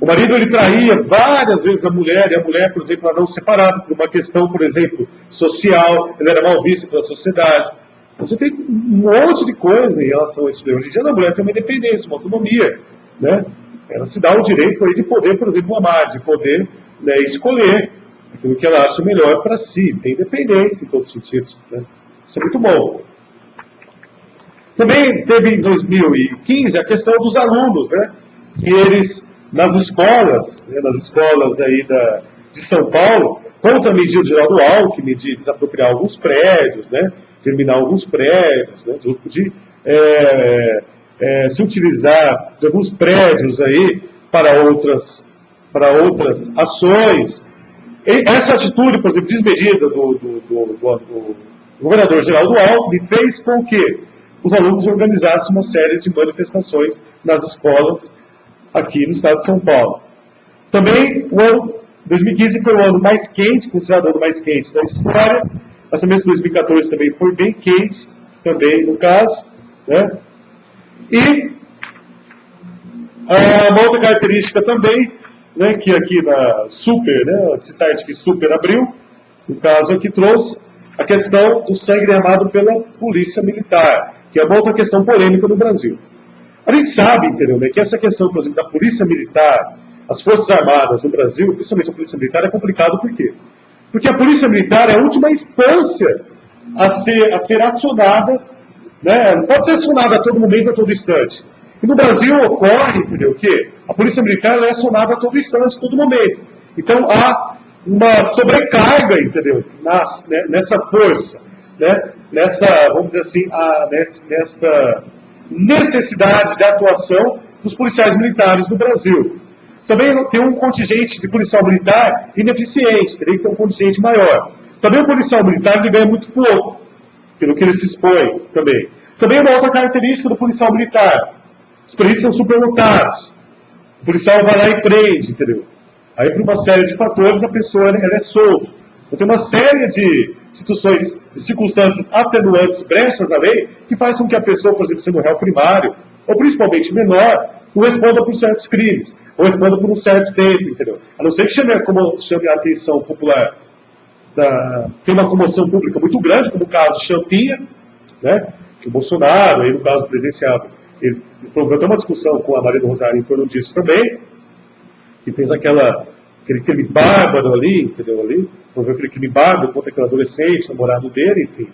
O marido ele traía várias vezes a mulher, e a mulher, por exemplo, ela não se separava por uma questão, por exemplo, social, ela era mal vista pela sociedade. Você tem um monte de coisa em relação a isso. Hoje em dia a mulher tem uma independência, uma autonomia, né? Ela se dá o direito aí de poder, por exemplo, amar, de poder, né, escolher aquilo que ela acha melhor para si. Tem independência em todos os sentidos, né? Isso é muito bom. Também teve em 2015 a questão dos alunos, né? Que eles, nas escolas aí de São Paulo, contra a medida geral do Alckmin, de desapropriar alguns prédios, né? Terminar alguns prédios, né? De se utilizar de alguns prédios aí para outras ações. E essa atitude, por exemplo, desmedida do governador Geraldo Alckmin fez com que os alunos organizassem uma série de manifestações nas escolas aqui no estado de São Paulo. Também o ano 2015 foi o ano mais quente, considerado o ano mais quente da história. Essa mês de 2014 também foi bem quente, também no caso, né? E uma outra característica também, né, que aqui na Super, né, esse site que Super abriu, no caso aqui trouxe a questão do sangue derramado pela Polícia Militar, que é uma outra questão polêmica no Brasil. A gente sabe, entendeu, né, que essa questão, por exemplo, da Polícia Militar, as Forças Armadas no Brasil, principalmente a Polícia Militar, é complicado por quê? Porque a Polícia Militar é a última instância a ser acionada, né? Não pode ser acionada a todo momento, a todo instante. E no Brasil ocorre, entendeu, o quê? A Polícia Militar é acionada a todo instante, a todo momento. Então há uma sobrecarga, entendeu, nessa força, né? Vamos dizer assim, nessa necessidade de atuação dos policiais militares no Brasil. Também tem um contingente de policial militar ineficiente, teria que ter um contingente maior. Também o policial militar ele ganha muito pouco, pelo que ele se expõe também. Também uma outra característica do policial militar. Os presídios são superlotados. O policial vai lá e prende, entendeu? Aí, por uma série de fatores, a pessoa ela é solta. Então, tem uma série de situações, de circunstâncias atenuantes, brechas na lei, que faz com que a pessoa, por exemplo, sendo réu primário, ou principalmente menor, não responda por certos crimes, ou responda por um certo tempo, entendeu? A não ser que chame a atenção popular. Tem uma comoção pública muito grande, como o caso de Champinha, né? Que o Bolsonaro, aí no caso presidenciável, ele provocou até uma discussão com a Maria do Rosário em torno disso também, e fez aquele crime bárbaro ali, entendeu? Ali, provocou aquele crime bárbaro contra aquele adolescente, namorado dele, enfim,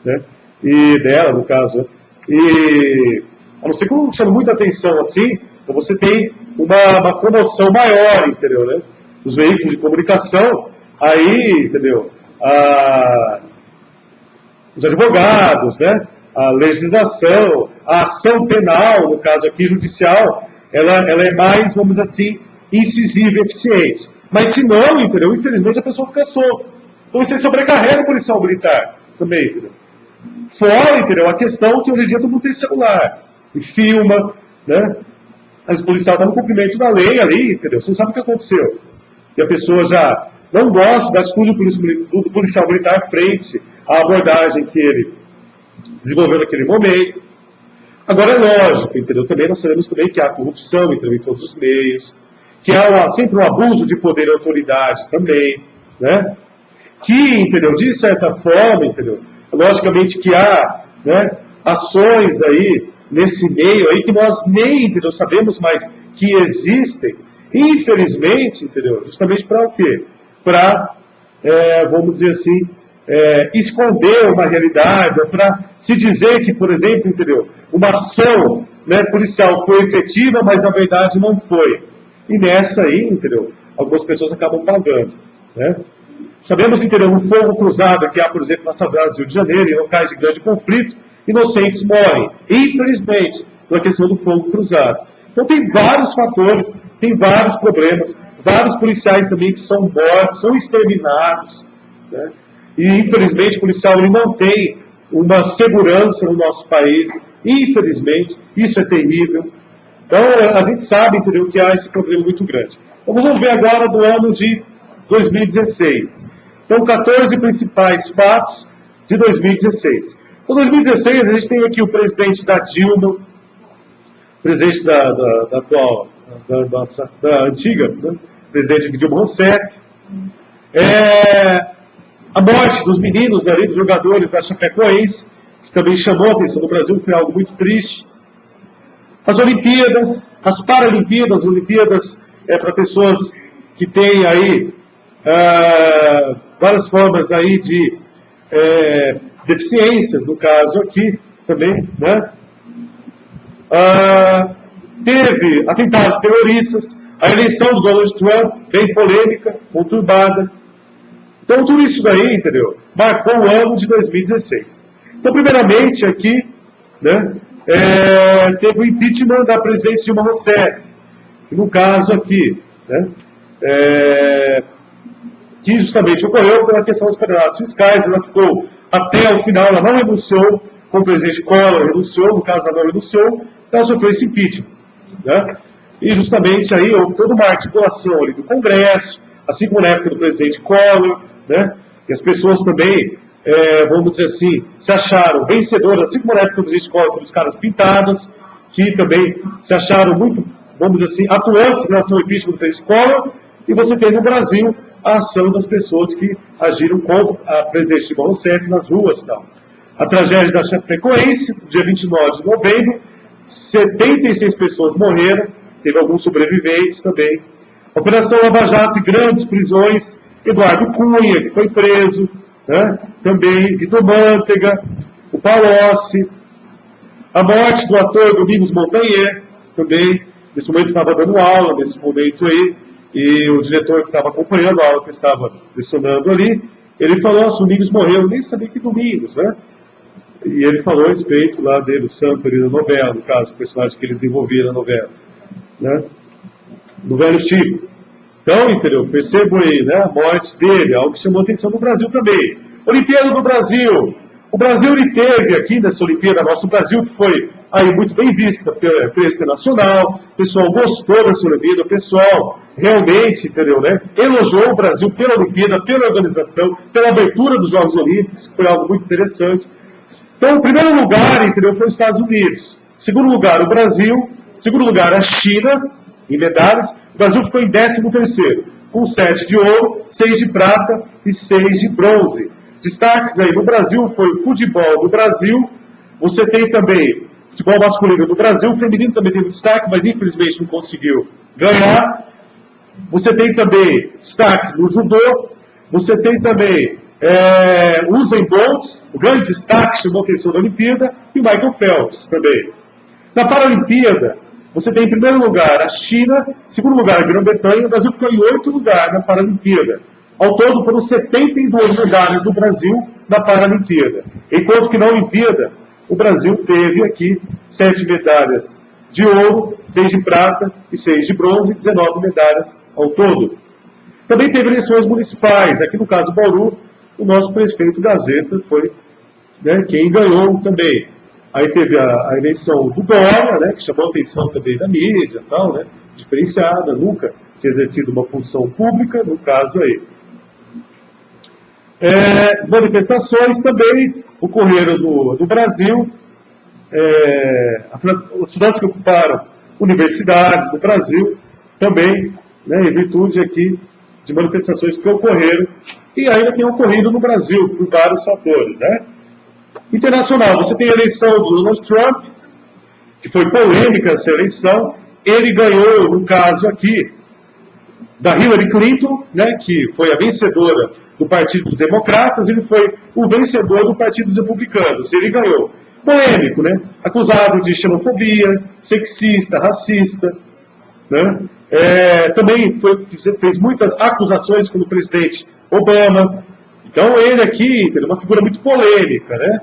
né? E dela, no caso. E, a não ser que eu chame muita atenção assim, então você tem uma comoção maior, entendeu? Né? Os veículos de comunicação, aí, entendeu? Os advogados, né? A legislação, a ação penal, no caso aqui judicial, ela é mais, vamos dizer assim, incisiva e eficiente. Mas se não, entendeu? Infelizmente a pessoa fica solta. Então você sobrecarrega o policial militar também, entendeu? Fora, entendeu? A questão que hoje em dia todo mundo tem celular e filma, né? Mas o policial está no cumprimento da lei ali, entendeu? Você não sabe o que aconteceu. E a pessoa já não gosta da atitude do policial militar frente à abordagem que ele desenvolveu naquele momento. Agora é lógico, entendeu? Também nós sabemos também que há corrupção, entendeu? Em todos os meios, que há sempre um abuso de poder e autoridade também, né? Que, entendeu? De certa forma, entendeu? Logicamente que há, né, ações aí nesse meio aí que nós nem, entendeu, sabemos mais que existem, infelizmente, entendeu? Justamente para o quê? Para, vamos dizer assim, esconder uma realidade, para se dizer que, por exemplo, entendeu, uma ação, né, policial foi efetiva, mas na verdade não foi. E nessa aí, entendeu, algumas pessoas acabam pagando, né? Sabemos, entendeu, um fogo cruzado que há, por exemplo, na cidade do Rio de Janeiro, em locais de grande conflito, inocentes morrem, infelizmente, na questão do fogo cruzado. Então tem vários fatores, tem vários problemas, vários policiais também que são mortos, são exterminados, né? E infelizmente o policial ele não tem uma segurança no nosso país, infelizmente, isso é terrível. Então a gente sabe, entendeu, que há esse problema muito grande. Então, vamos ver agora do ano de 2016. Então, 14 principais fatos de 2016. Então, 2016, a gente tem aqui o presidente da Dilma, presidente da atual, da antiga, né? Presidente Dilma Rousseff. A morte dos meninos ali, dos jogadores da Chapecoense, que também chamou a atenção do Brasil, foi algo muito triste. As Olimpíadas, as Paralimpíadas, Olimpíadas para pessoas que têm aí várias formas aí de deficiências, no caso aqui também, né? Teve atentados terroristas, a eleição do Donald Trump, bem polêmica, conturbada. Então, tudo isso daí, entendeu? Marcou o ano de 2016. Então, primeiramente, aqui, né, teve o impeachment da presidente Dilma Rousseff, que no caso aqui, né, que justamente ocorreu pela questão das penalidades fiscais. Ela ficou até o final, ela não renunciou, como o presidente Collor renunciou, no caso ela não renunciou, ela sofreu esse impeachment, né? E justamente aí houve toda uma articulação ali do Congresso, assim como na época do presidente Collor, né? E as pessoas também, vamos dizer assim, se acharam vencedoras, assim como na época do presidente Collor, com os caras pintados, que também se acharam muito, vamos dizer assim, atuantes em relação ao impeachment do presidente Collor. E você tem no Brasil a ação das pessoas que agiram contra a presidente Dilma Rousseff nas ruas e tal. A tragédia da Chapecoense, dia 29 de novembro, 76 pessoas morreram, teve alguns sobreviventes também. A Operação Lava Jato e grandes prisões, Eduardo Cunha, que foi preso, né? Também Vitor Mantega, o Palocci, a morte do ator Domingos Montanher, também, nesse momento estava dando aula, nesse momento aí, e o diretor que estava acompanhando a aula, que estava lecionando ali, ele falou: nossa, o Domingos morreu, eu nem sabia que Domingos, né? E ele falou a respeito lá dele, o santo ali da novela, no caso, o personagem que ele desenvolvia na novela, né? Do velho Chico. Então, entendeu? Percebo aí, né, a morte dele, algo que chamou a atenção no Brasil também. Olimpíada do Brasil. O Brasil, ele teve aqui nessa Olimpíada, nosso Brasil, que foi aí muito bem vista pela imprensa internacional, o pessoal gostou dessa Olimpíada, o pessoal realmente, entendeu, né, elogiou o Brasil pela Olimpíada, pela organização, pela abertura dos Jogos Olímpicos, que foi algo muito interessante. Então, o primeiro lugar, entendeu, foi os Estados Unidos. Segundo lugar, o Brasil. Segundo lugar, a China, em medalhas. O Brasil ficou em 13º, com 7 de ouro, 6 de prata e 6 de bronze. Destaques aí no Brasil foi o futebol do Brasil. Você tem também futebol masculino do Brasil. O feminino também teve destaque, mas infelizmente não conseguiu ganhar. Você tem também destaque no judô. Você tem também o Usain Bolt, o grande destaque, chamou a atenção da Olimpíada, e o Michael Phelps também. Na Paralimpíada, você tem em primeiro lugar a China, em segundo lugar a Grã-Bretanha. O Brasil ficou em 8º lugar na Paralimpíada. Ao todo foram 72 medalhas do Brasil na Paralimpíada. Enquanto que na Olimpíada, o Brasil teve aqui 7 medalhas de ouro, 6 de prata e 6 de bronze, 19 medalhas ao todo. Também teve eleições municipais. Aqui no caso do Bauru, o nosso prefeito Gazeta foi, né, quem ganhou também. Aí teve a eleição do Dória, né, que chamou a atenção também da mídia, tal, né, diferenciada, nunca tinha exercido uma função pública, no caso aí. Manifestações também ocorreram no Brasil, os estudantes que ocuparam universidades no Brasil também, né, em virtude aqui de manifestações que ocorreram e ainda tem ocorrido no Brasil por vários fatores, né? Internacional, você tem a eleição do Donald Trump, que foi polêmica essa eleição, ele ganhou, no caso aqui, da Hillary Clinton, né, que foi a vencedora do Partido dos Democratas, ele foi o vencedor do Partido dos Republicanos, ele ganhou. Polêmico, né? Acusado de xenofobia, sexista, racista, né? Também fez muitas acusações contra o presidente Obama. Então ele aqui é uma figura muito polêmica, né?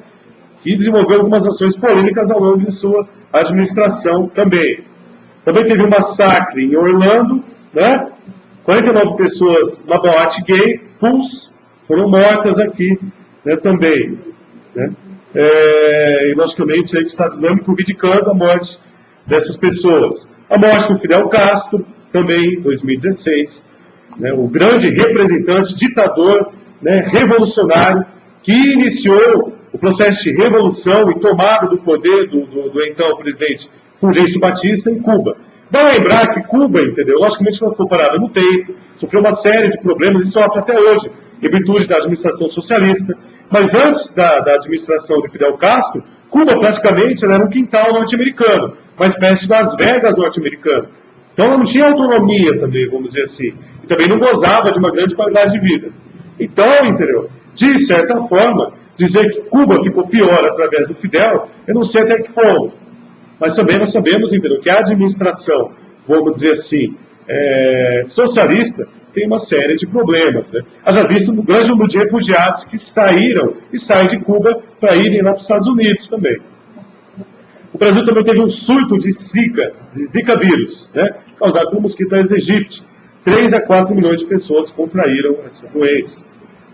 Que desenvolveu algumas ações polêmicas ao longo de sua administração também. Também teve um massacre em Orlando, né? 49 pessoas na boate gay, Pulse, foram mortas aqui, né, também. Né? E logicamente aí o Estado Islâmico reivindicando a morte dessas pessoas. A morte do Fidel Castro, também em 2016, né, o grande representante, ditador, né, revolucionário, que iniciou o processo de revolução e tomada do poder do então presidente Fulgêncio Batista em Cuba. Vai lembrar que Cuba, entendeu? Logicamente não foi parada no tempo, sofreu uma série de problemas e sofre até hoje, em virtude da administração socialista. Mas antes da administração de Fidel Castro, Cuba praticamente era um quintal norte-americano, uma espécie de Las Vegas norte-americano. Então ela não tinha autonomia também, vamos dizer assim, e também não gozava de uma grande qualidade de vida. Então, entendeu? De certa forma, dizer que Cuba ficou pior através do Fidel, eu não sei até que ponto. Mas também nós sabemos, entendeu, que a administração, vamos dizer assim, socialista, tem uma série de problemas. Né? Haja visto no grande número de refugiados que saíram e saem de Cuba para irem lá para os Estados Unidos também. O Brasil também teve um surto de Zika vírus, né? Causado pelo mosquito Aedes aegypti. 3 a 4 milhões de pessoas contraíram essa doença.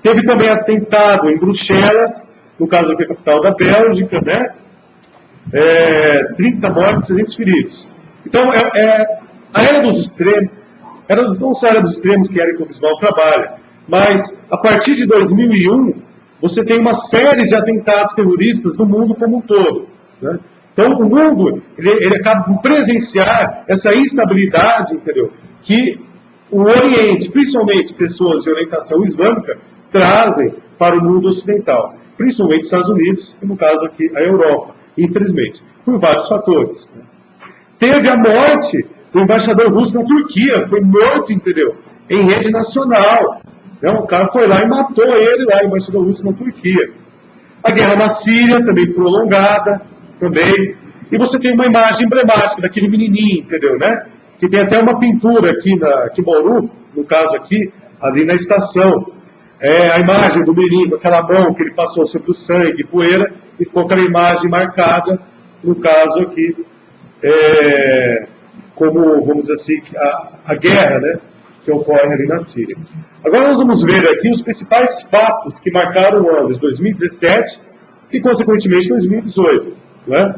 Teve também atentado em Bruxelas, no caso aqui a capital da Bélgica, né? 30 mortes, 300 feridos. Então, a era dos extremos, não só a era dos extremos que Érico Bisbal trabalha, mas a partir de 2001, você tem uma série de atentados terroristas no mundo como um todo. Né? Então, o mundo, ele acaba por presenciar essa instabilidade, entendeu? Que o Oriente, principalmente pessoas de orientação islâmica, trazem para o mundo ocidental, principalmente os Estados Unidos, e no caso aqui a Europa, infelizmente, por vários fatores. Teve a morte do embaixador russo na Turquia, foi morto, entendeu? Em rede nacional. O cara foi lá e matou ele lá, o embaixador russo na Turquia. A guerra na Síria, também prolongada, também. E você tem uma imagem emblemática daquele menininho, entendeu, né? Que tem até uma pintura aqui em Bauru, no caso aqui, ali na estação. A imagem do menino, aquela mão que ele passou sobre o sangue e poeira, e ficou aquela imagem marcada, no caso aqui, como, vamos dizer assim, a guerra, né, que ocorre ali na Síria. Agora nós vamos ver aqui os principais fatos que marcaram o ano de 2017 e, consequentemente, 2018. Né?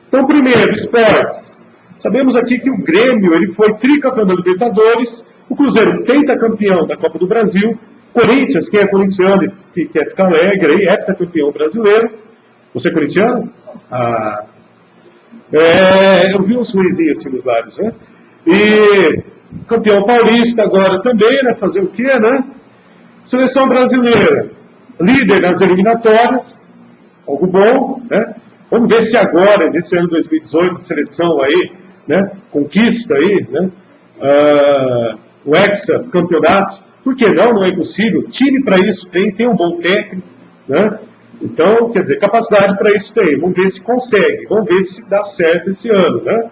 Então, primeiro, esportes. Sabemos aqui que o Grêmio ele foi tricampeão da Libertadores, o Cruzeiro pentacampeão da Copa do Brasil, Corinthians, quem é corintiano e quer ficar alegre, aí, heptacampeão brasileiro. Você é corintiano? Eu vi um sorrisinho assim nos lábios, né? E campeão paulista agora também, né? Fazer o quê, né? Seleção brasileira, líder nas eliminatórias, algo bom, né? Vamos ver se agora, nesse ano de 2018, a seleção aí, né? Conquista aí, né? O Hexa campeonato. Por que não? Não é impossível. Time para isso tem um bom técnico, né? Então, quer dizer, capacidade para isso tem. Vamos ver se consegue, vamos ver se dá certo esse ano, né?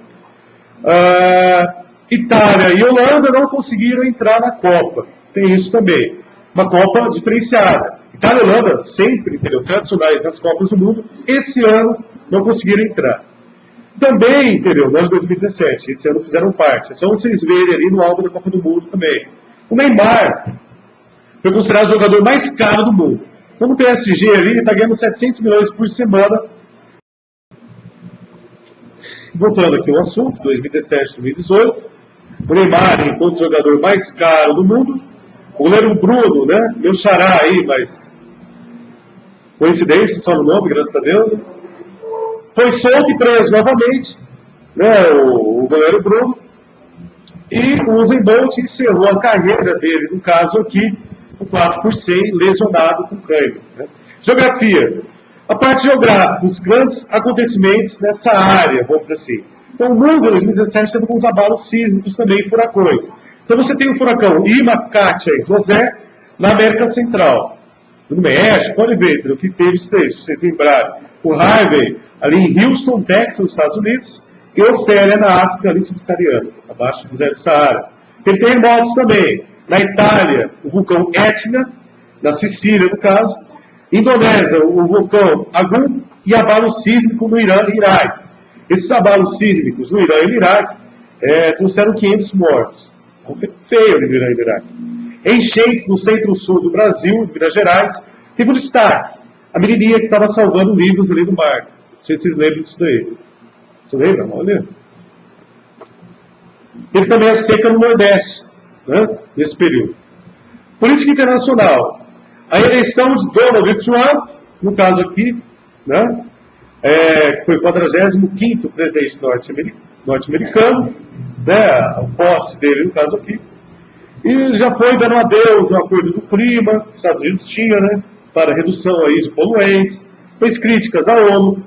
Itália e Holanda não conseguiram entrar na Copa. Tem isso também. Uma Copa diferenciada. Itália e Holanda, sempre, entendeu, tradicionais nas Copas do Mundo, esse ano não conseguiram entrar. Também, entendeu? Nós de 2017, esse ano fizeram parte. É só vocês verem ali no álbum da Copa do Mundo também. O Neymar foi considerado o jogador mais caro do mundo. Então no PSG ali, ele está ganhando 700 milhões por semana. Voltando aqui ao assunto, 2017, 2018. O Neymar, enquanto jogador mais caro do mundo. O goleiro Bruno, né? Meu xará aí, mas coincidência, só no nome, graças a Deus. Foi solto e preso novamente, né, o goleiro Bruno, e o Usain Bolt encerrou a carreira dele, no caso aqui, o 4%, lesionado com câncer. Né. Geografia. A parte geográfica, os grandes acontecimentos nessa área, vamos dizer assim. Então, o mundo, em 2017, teve alguns abalos sísmicos também, furacões. Então, você tem o furacão Irma, Katia e José na América Central. No México, pode ver, o que teve isso daí, se vocês lembrarem. O Harvey, ali em Houston, Texas, nos Estados Unidos, e Ofélia na África, ali subsaariana, abaixo do zero Saara. Teve terremotos também. Na Itália, o vulcão Etna, na Sicília, no caso. Indonésia, o vulcão Agung, e abalo sísmico no Irã e Iraque. Esses abalos sísmicos no Irã e no Iraque trouxeram 500 mortos. Então, foi feio no Irã e no Iraque. Enchentes no centro-sul do Brasil, de Minas Gerais, teve um destaque. A menininha que estava salvando livros ali no mar. Não sei se vocês lembram disso daí. Você lembra? Olha. Teve também a seca no Nordeste, né, nesse período. Política internacional. A eleição de Donald Trump, no caso aqui, né, que foi o 45º presidente norte-americano, né, o posse dele, no caso aqui. E já foi dando adeus ao acordo do clima, que os Estados Unidos tinham, né, para redução aí de poluentes, fez críticas à ONU,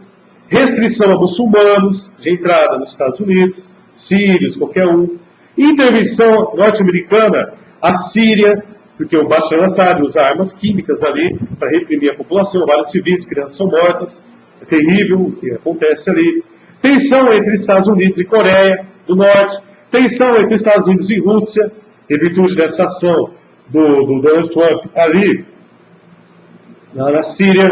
restrição a muçulmanos de entrada nos Estados Unidos, sírios, qualquer um, intervenção norte-americana à Síria, porque o Bashar al-Assad usa armas químicas ali para reprimir a população, vários civis, crianças são mortas, é terrível o que acontece ali. Tensão entre Estados Unidos e Coreia do Norte, tensão entre Estados Unidos e Rússia, em virtude dessa ação do Donald Trump ali na Síria.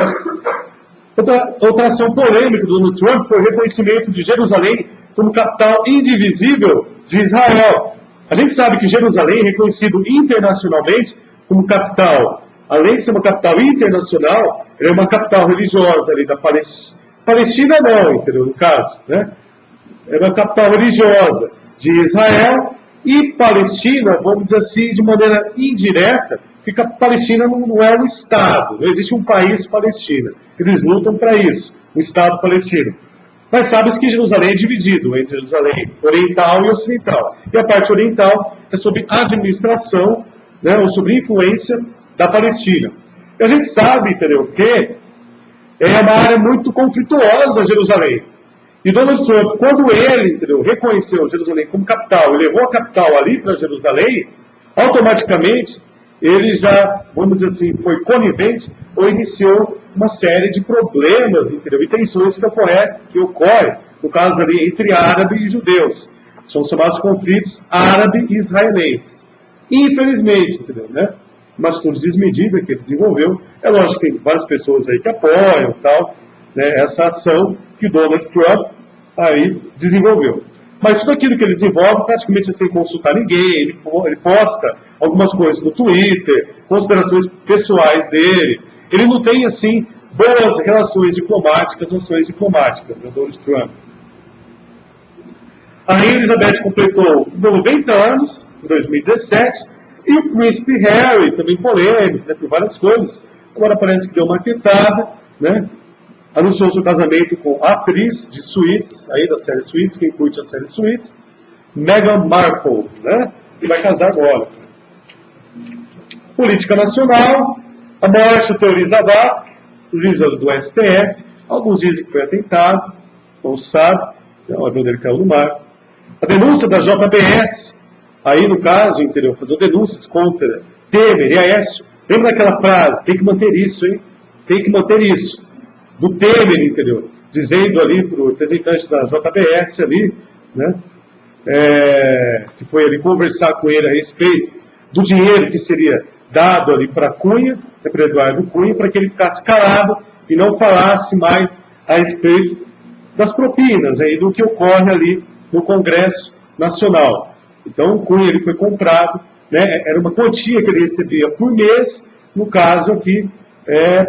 Outra ação polêmica do Donald Trump foi o reconhecimento de Jerusalém como capital indivisível de Israel. A gente sabe que Jerusalém é reconhecido internacionalmente como capital, além de ser uma capital internacional, é uma capital religiosa ali da Palestina. Palestina não, entendeu? No caso, né? É uma capital religiosa de Israel e Palestina, vamos dizer assim, de maneira indireta, porque a Palestina não é um Estado, não existe um país Palestina. Eles lutam para isso, o Estado palestino. Mas sabe-se que Jerusalém é dividido entre Jerusalém oriental e ocidental. E a parte oriental é sob administração, né, ou sob influência da Palestina. E a gente sabe, entendeu, que é uma área muito conflituosa, Jerusalém. E Donald Trump, quando ele, entendeu, reconheceu Jerusalém como capital e levou a capital ali para Jerusalém, automaticamente ele já, vamos dizer assim, foi conivente ou iniciou uma série de problemas, entendeu, e tensões que ocorrem, no caso ali, entre árabe e judeus. São chamados conflitos árabe e israelenses. Infelizmente, entendeu, né? Uma atitude desmedida que ele desenvolveu. É lógico que tem várias pessoas aí que apoiam tal, né, essa ação que o Donald Trump aí desenvolveu. Mas tudo aquilo que ele desenvolve, praticamente sem consultar ninguém, ele posta algumas coisas no Twitter, considerações pessoais dele. Ele não tem, assim, boas relações diplomáticas, noções diplomáticas, né, Donald Trump. A Rainha Elizabeth completou 90 anos, em 2017, e o Príncipe Harry, também polêmico, né, por várias coisas. Agora parece que deu uma quietada, né? Anunciou seu casamento com a atriz de Suits, aí da série Suits, quem curte a série Suits, Meghan Markle, né? Que vai casar agora. Política nacional, a morte do Teori Zavascki, juíza do STF, alguns dizem que foi atentado, não se sabe, né? O avião dele caiu no mar. A denúncia da JBS, aí no caso, entendeu? Fazer denúncias contra Temer e Aécio. Lembra daquela frase, tem que manter isso, hein? Tem que manter isso. Do Temer, entendeu? Dizendo ali para o representante da JBS ali, né? Que foi ali conversar com ele a respeito do dinheiro que seria dado ali para Cunha, para Eduardo Cunha, para que ele ficasse calado e não falasse mais a respeito das propinas, aí, do que ocorre ali no Congresso Nacional. Então, o Cunha ele foi comprado, né, era uma quantia que ele recebia por mês, no caso aqui,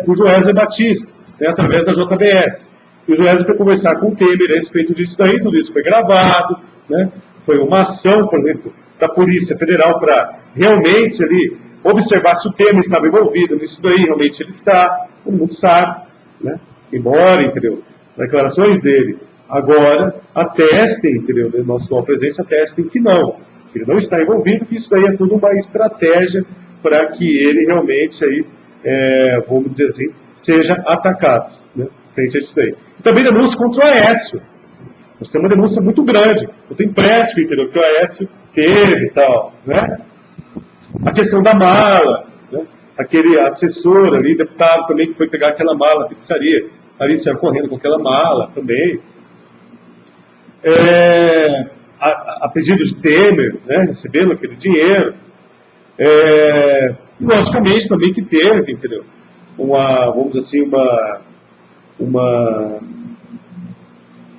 por Joesley Batista, né, através da JBS. E o Joesley foi conversar com o Temer a respeito disso daí, tudo isso foi gravado, né, foi uma ação, por exemplo, da Polícia Federal para realmente ali observar se o Temer estava envolvido nisso daí, realmente ele está, todo mundo sabe, né, embora, entendeu, declarações dele. Agora, atestem, entendeu, nosso atual presidente, atestem que não, que ele não está envolvido, que isso daí é tudo uma estratégia para que ele realmente, aí, vamos dizer assim, seja atacado, né, frente a isso daí. E também denúncia contra o Aécio. Nós temos uma denúncia muito grande, eu tenho empréstimo, entendeu, que o Aécio teve e tal, né. A questão da mala, né, aquele assessor ali, deputado também, que foi pegar aquela mala na pizzaria, ali saiu correndo com aquela mala também. A pedido de Temer, né, recebendo aquele dinheiro. Logicamente também que teve, entendeu? Vamos dizer assim,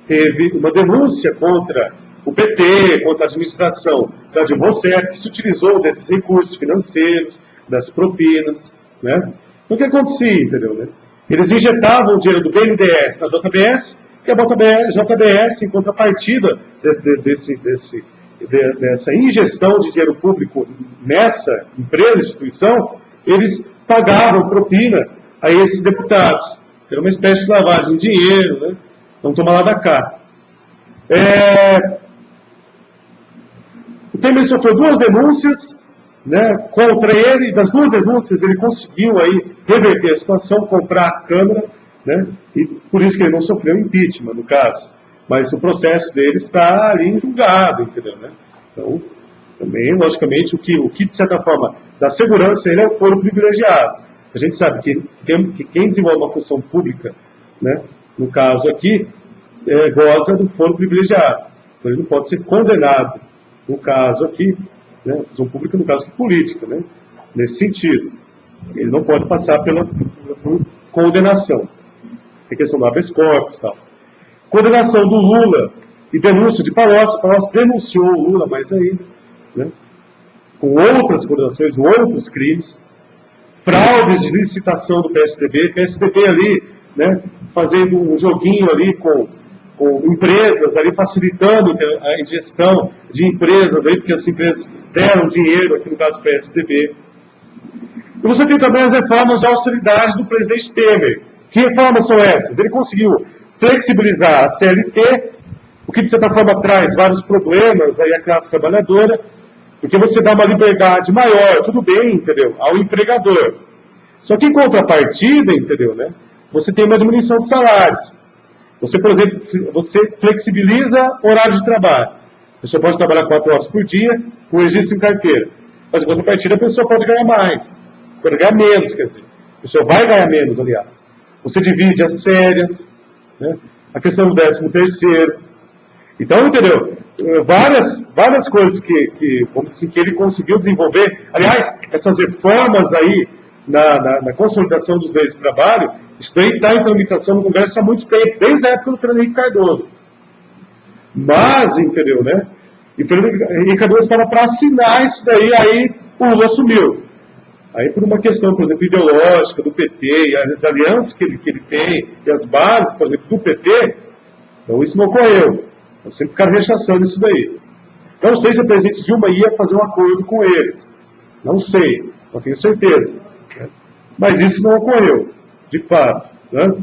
teve uma denúncia contra o PT, contra a administração da Dilma Rousseff, que se utilizou desses recursos financeiros, das propinas, né? Então o que acontecia, entendeu, né? Eles injetavam o dinheiro do BNDES na JBS, e a JBS, em contrapartida dessa ingestão de dinheiro público nessa empresa, instituição, eles pagavam propina a esses deputados. Era uma espécie de lavagem de dinheiro, né? Então toma lá da cá. O Temer sofreu 2 denúncias, né, contra ele, e das 2 denúncias ele conseguiu aí reverter a situação, comprar a Câmara, né, e por isso que ele não sofreu impeachment, no caso. Mas o processo dele está ali em julgado, entendeu, né? Então, também, logicamente, o que de certa forma, da segurança, ele é o foro privilegiado. A gente sabe que quem desenvolve uma função pública, né, no caso aqui, goza do foro privilegiado. Então, ele não pode ser condenado, no caso aqui, né, função pública, no caso política, né, nesse sentido. Ele não pode passar por condenação. Tem questão do habeas corpus e tal. Condenação do Lula e denúncia de Palocci. Palocci denunciou o Lula mais ainda, né, com outras condenações, outros crimes. Fraudes de licitação do PSDB. PSDB ali, né, fazendo um joguinho ali com empresas ali, facilitando a ingestão de empresas ali, porque as empresas deram dinheiro, aqui no caso do PSDB. E você tem também as reformas de austeridade do presidente Temer. Que reformas são essas? Ele conseguiu flexibilizar a CLT, o que de certa forma traz vários problemas aí à classe trabalhadora, porque você dá uma liberdade maior, tudo bem, entendeu, ao empregador. Só que em contrapartida, entendeu, né, você tem uma diminuição de salários. Você, por exemplo, você flexibiliza o horário de trabalho. A pessoa pode trabalhar 4 horas por dia, com registro em carteira. Mas em contrapartida a pessoa pode ganhar mais, pode ganhar menos, quer dizer. A pessoa vai ganhar menos, aliás. Você divide as férias, né, a questão do 13º. Então, entendeu? Várias coisas que ele conseguiu desenvolver. Aliás, essas reformas aí na consolidação dos direitos de trabalho, isso daí está em tramitação no Congresso há muito tempo, desde a época do Fernando Henrique Cardoso. Mas, entendeu, né? E o Fernando Henrique Cardoso estava para assinar isso daí, aí o Lula assumiu. Aí por uma questão, por exemplo, ideológica do PT, e as alianças que ele tem, e as bases, por exemplo, do PT, então isso não ocorreu. Então sempre ficaram rechaçando isso daí. Não sei se a presidente Dilma ia fazer um acordo com eles. Não sei, não tenho certeza. Né? Mas isso não ocorreu, de fato. Né?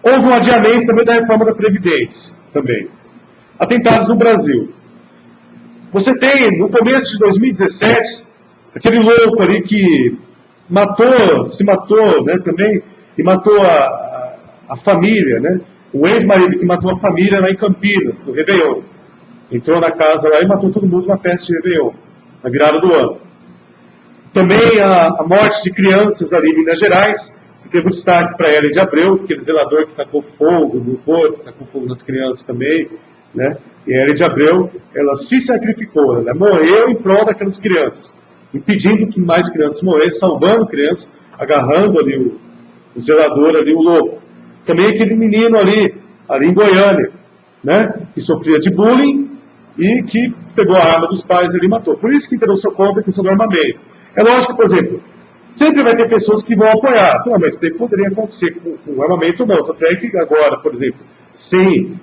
Houve um adiamento também da reforma da Previdência. Também. Atentados no Brasil. Você tem, no começo de 2017, aquele louco ali que se matou, né, também, e matou a família, né? O ex-marido que matou a família lá em Campinas, no Réveillon. Entrou na casa lá e matou todo mundo na festa de Réveillon, na virada do ano. Também a morte de crianças ali em Minas Gerais, que teve um destaque para Hélio de Abreu, aquele zelador que tacou fogo no corpo, tacou fogo nas crianças também, né? E a Hélio de Abreu, ela se sacrificou, ela morreu em prol daquelas crianças, impedindo que mais crianças morressem, salvando crianças, agarrando ali o zelador, ali o lobo. Também aquele menino ali em Goiânia, né, que sofria de bullying e que pegou a arma dos pais ali e matou. Por isso que internou-se contra a questão do armamento. É lógico que, por exemplo, sempre vai ter pessoas que vão apoiar. Não, mas isso daí poderia acontecer com armamento, não. Tanto é que agora, por exemplo, sem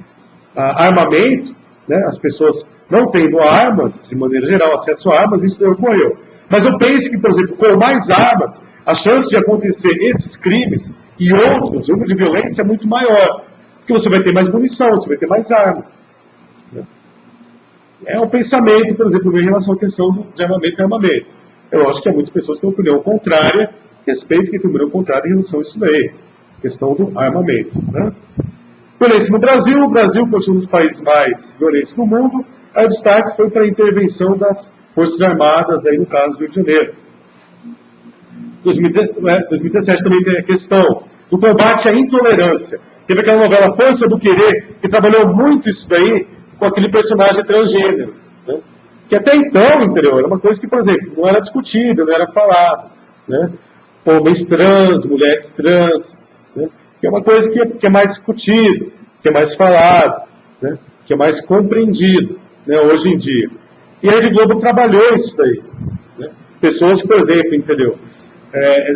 armamento, né, as pessoas não tendo armas, de maneira geral, acesso a armas, isso ocorreu. Mas eu penso que, por exemplo, com mais armas, a chance de acontecer esses crimes e outros, o número de violência é muito maior. Porque você vai ter mais munição, você vai ter mais arma. É um pensamento, por exemplo, em relação à questão de armamento e armamento. Eu acho que há muitas pessoas que têm opinião contrária, respeito que tem opinião contrária em relação a isso daí. Questão do armamento. Né? Violência no Brasil. O Brasil continua um dos países mais violentos do mundo. Aí o destaque foi para a intervenção das Forças Armadas, aí no caso do Rio de Janeiro. 2017 também tem a questão do combate à intolerância. Teve aquela novela Força do Querer, que trabalhou muito isso daí com aquele personagem transgênero. Né? Que até então, entendeu? Era uma coisa que, por exemplo, não era discutida, não era falada. Né? Homens trans, mulheres trans, né? Que é uma coisa que é mais discutida, que é mais falado, né? Que é mais compreendido, né? Hoje em dia. E a Rede Globo trabalhou isso daí. Né? Pessoas que, por exemplo, entendeu?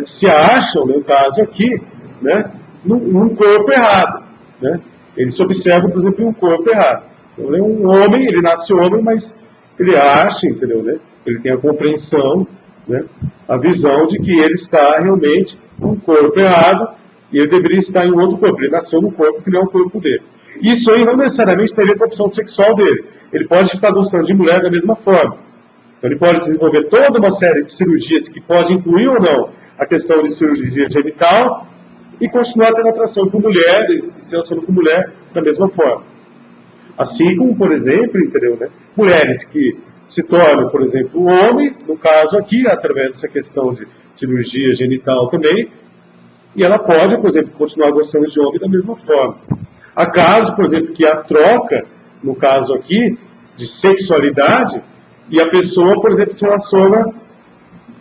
Se acham, no caso aqui, né? num corpo errado. Né? Eles se observam, por exemplo, em um corpo errado. Então, ele é um homem, ele nasce homem, mas ele acha, entendeu? Né? Ele tem a compreensão, né? A visão de que ele está realmente num corpo errado e ele deveria estar em um outro corpo. Ele nasceu num corpo que não é o corpo dele. Isso aí não necessariamente tem a ver com a opção sexual dele. Ele pode ficar gostando de mulher da mesma forma. Então ele pode desenvolver toda uma série de cirurgias que pode incluir ou não a questão de cirurgia genital e continuar tendo atração com mulheres e se relacionando com mulher da mesma forma. Assim como, por exemplo, entendeu, né? Mulheres que se tornam, por exemplo, homens, no caso aqui, através dessa questão de cirurgia genital também, e ela pode, por exemplo, continuar gostando de homem da mesma forma. Há casos, por exemplo, que há troca, no caso aqui, de sexualidade, e a pessoa, por exemplo, se relaciona,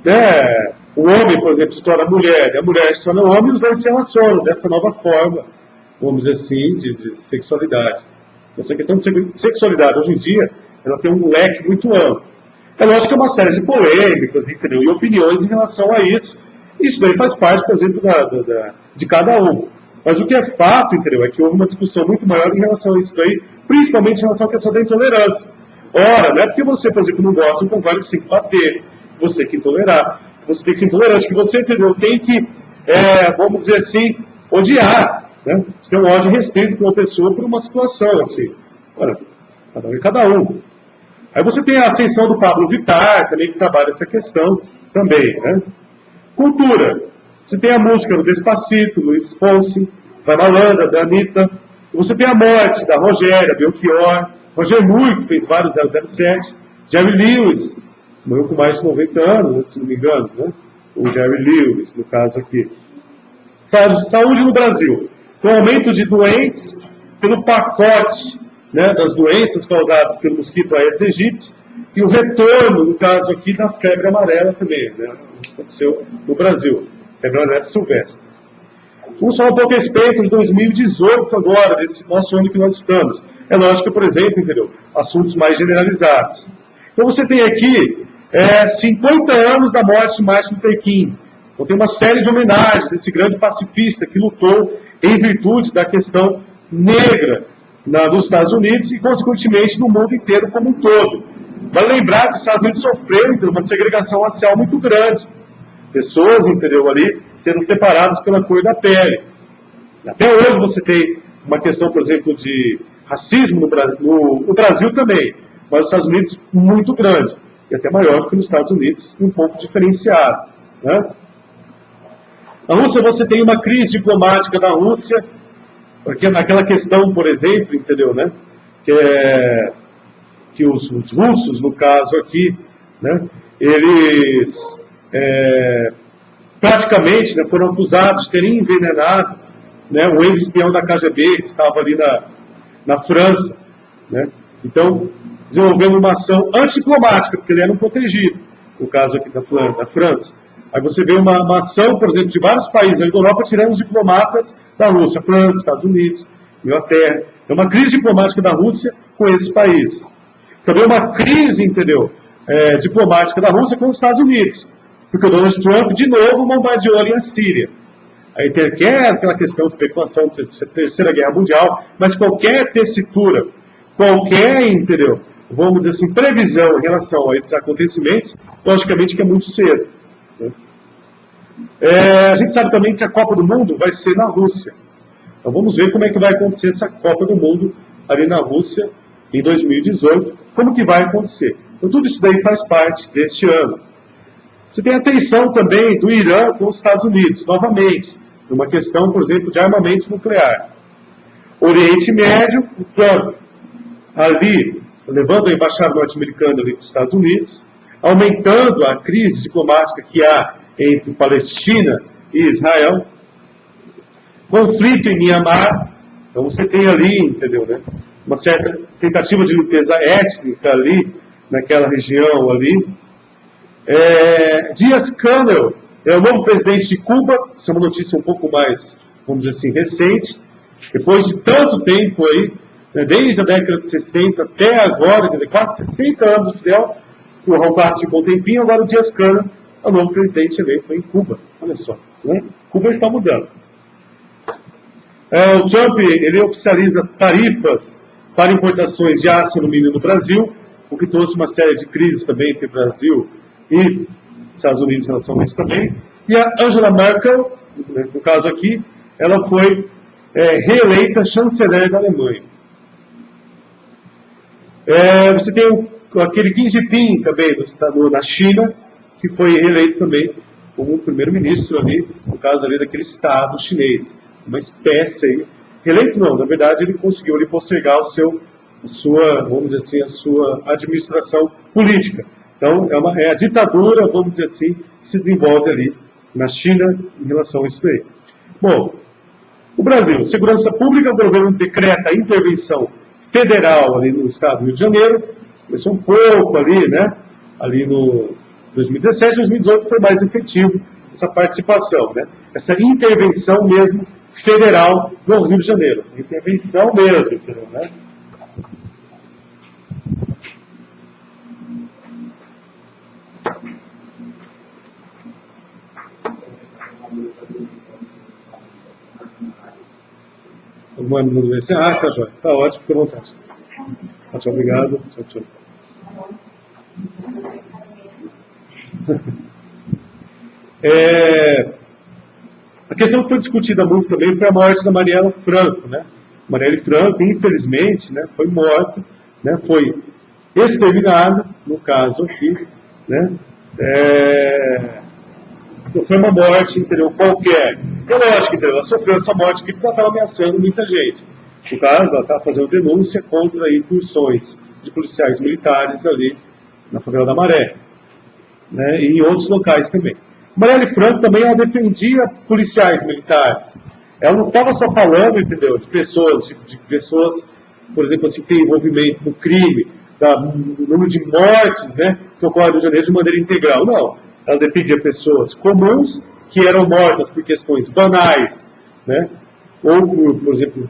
né, o homem, por exemplo, se torna mulher, e a mulher se torna homem, e os dois se relacionam dessa nova forma, vamos dizer assim, de sexualidade. Essa questão de sexualidade, hoje em dia, ela tem um leque muito amplo. É lógico que é uma série de polêmicas, entendeu? E opiniões em relação a isso. Isso daí faz parte, por exemplo, de cada um. Mas o que é fato, entendeu? É que houve uma discussão muito maior em relação a isso daí, principalmente em relação à questão da intolerância. Ora, não é porque você, por exemplo, não gosta, não concorda que você tem que bater, você tem que intolerar, você tem que ser intolerante, que você, entendeu? Tem que, vamos dizer assim, odiar. Né? Você tem um ódio restrito para uma pessoa por uma situação, assim. Ora, cada um. Aí você tem a ascensão do Pablo Vittar, também que trabalha essa questão também. Né? Cultura. Você tem a música do Despacito, Luiz Fonsi, da Malandra, da Anitta. Você tem a morte da Rogéria, Belchior, Roger Moore, que fez vários 007, Jerry Lewis, morreu com mais de 90 anos, se não me engano, né? O Jerry Lewis, no caso aqui. Saúde no Brasil. Com o aumento de doentes pelo pacote, né, das doenças causadas pelo mosquito Aedes aegypti, e o retorno, no caso aqui, da febre amarela também, né? Aconteceu no Brasil, febre amarela silvestre. Vamos falar um pouco a respeito de 2018 agora, desse nosso ano que nós estamos. É lógico que, por exemplo, entendeu? Assuntos mais generalizados. Então você tem aqui 50 anos da morte de Martin Luther King. Então tem uma série de homenagens a esse grande pacifista que lutou em virtude da questão negra nos Estados Unidos e, consequentemente, no mundo inteiro como um todo. Vale lembrar que os Estados Unidos sofreram uma segregação racial muito grande. Pessoas, entendeu, ali, sendo separadas pela cor da pele. Até hoje você tem uma questão, por exemplo, de racismo no Brasil também, mas nos Estados Unidos muito grande, e até maior que nos Estados Unidos, um pouco diferenciado. Né? Na Rússia você tem uma crise diplomática da Rússia, porque naquela questão, por exemplo, entendeu, né, que os russos, no caso aqui, né, eles praticamente, né, foram acusados de terem envenenado, né, o ex-espião da KGB, que estava ali na França. Né? Então, desenvolvendo uma ação antidiplomática, porque ele era um protegido, no caso aqui da França. Aí você vê uma ação, por exemplo, de vários países da Europa tirando os diplomatas da Rússia, França, Estados Unidos, Inglaterra. É uma crise diplomática da Rússia com esses países. Também uma crise, entendeu, diplomática da Rússia com os Estados Unidos. Porque o Donald Trump, de novo, bombardeou ali a Síria. Aí quer aquela questão de especulação de Terceira Guerra Mundial, mas qualquer tessitura, qualquer, entendeu, vamos dizer assim, previsão em relação a esses acontecimentos, logicamente que é muito cedo. Né? A gente sabe também que a Copa do Mundo vai ser na Rússia. Então vamos ver como é que vai acontecer essa Copa do Mundo ali na Rússia em 2018, como que vai acontecer. Então tudo isso daí faz parte deste ano. Você tem a tensão também do Irã com os Estados Unidos, novamente, uma questão, por exemplo, de armamento nuclear. Oriente Médio, o Trump ali, levando a embaixada norte-americana ali para os Estados Unidos, aumentando a crise diplomática que há entre Palestina e Israel, conflito em Mianmar, então você tem ali, entendeu, né, uma certa tentativa de limpeza étnica ali, naquela região ali. Díaz-Canel é o novo presidente de Cuba, isso é uma notícia um pouco mais, vamos dizer assim, recente, depois de tanto tempo aí, né, desde a década de 60 até agora, quer dizer, quase 60 anos de Fidel, o Raul Castro ficou um tempinho, agora o Díaz-Canel é o novo presidente eleito em Cuba, olha só, né? Cuba está mudando. O Trump, ele oficializa tarifas para importações de aço e alumínio no Brasil, o que trouxe uma série de crises também entre o Brasil e Estados Unidos em relação a isso também. E a Angela Merkel, no caso aqui, ela foi reeleita chanceler da Alemanha. Você tem aquele Xi Jinping também, na China, que foi reeleito também como primeiro-ministro ali, no caso ali daquele Estado chinês. Uma espécie aí. Reeleito não, na verdade ele conseguiu ali postergar vamos dizer assim, a sua administração política. Então, é a ditadura, vamos dizer assim, que se desenvolve ali na China em relação a isso aí. Bom, o Brasil, segurança pública, o governo decreta a intervenção federal ali no estado do Rio de Janeiro, começou um pouco ali, né, ali no 2017, 2018 foi mais efetivo essa participação, né, essa intervenção mesmo federal no Rio de Janeiro, intervenção mesmo, entendeu, né? Tá jóia. Tá ótimo, fica à vontade. Tchau, obrigado. Tchau. A questão que foi discutida muito também foi a morte da Marielle Franco, né? Marielle Franco, infelizmente, né, foi morta, né, foi exterminada, no caso aqui, né? Não foi uma morte, entendeu, qualquer. É lógico, entendeu, ela sofreu essa morte aqui porque ela estava ameaçando muita gente. No caso, ela estava fazendo denúncia contra incursões de policiais militares ali na favela da Maré, né, e em outros locais também. Marielle Franco também ela defendia policiais militares. Ela não estava só falando, entendeu, de pessoas, por exemplo, assim, que têm envolvimento no crime, do número de mortes, né, que ocorre no Rio de Janeiro de maneira integral. Não. Ela defendia pessoas comuns que eram mortas por questões banais, né, ou por exemplo,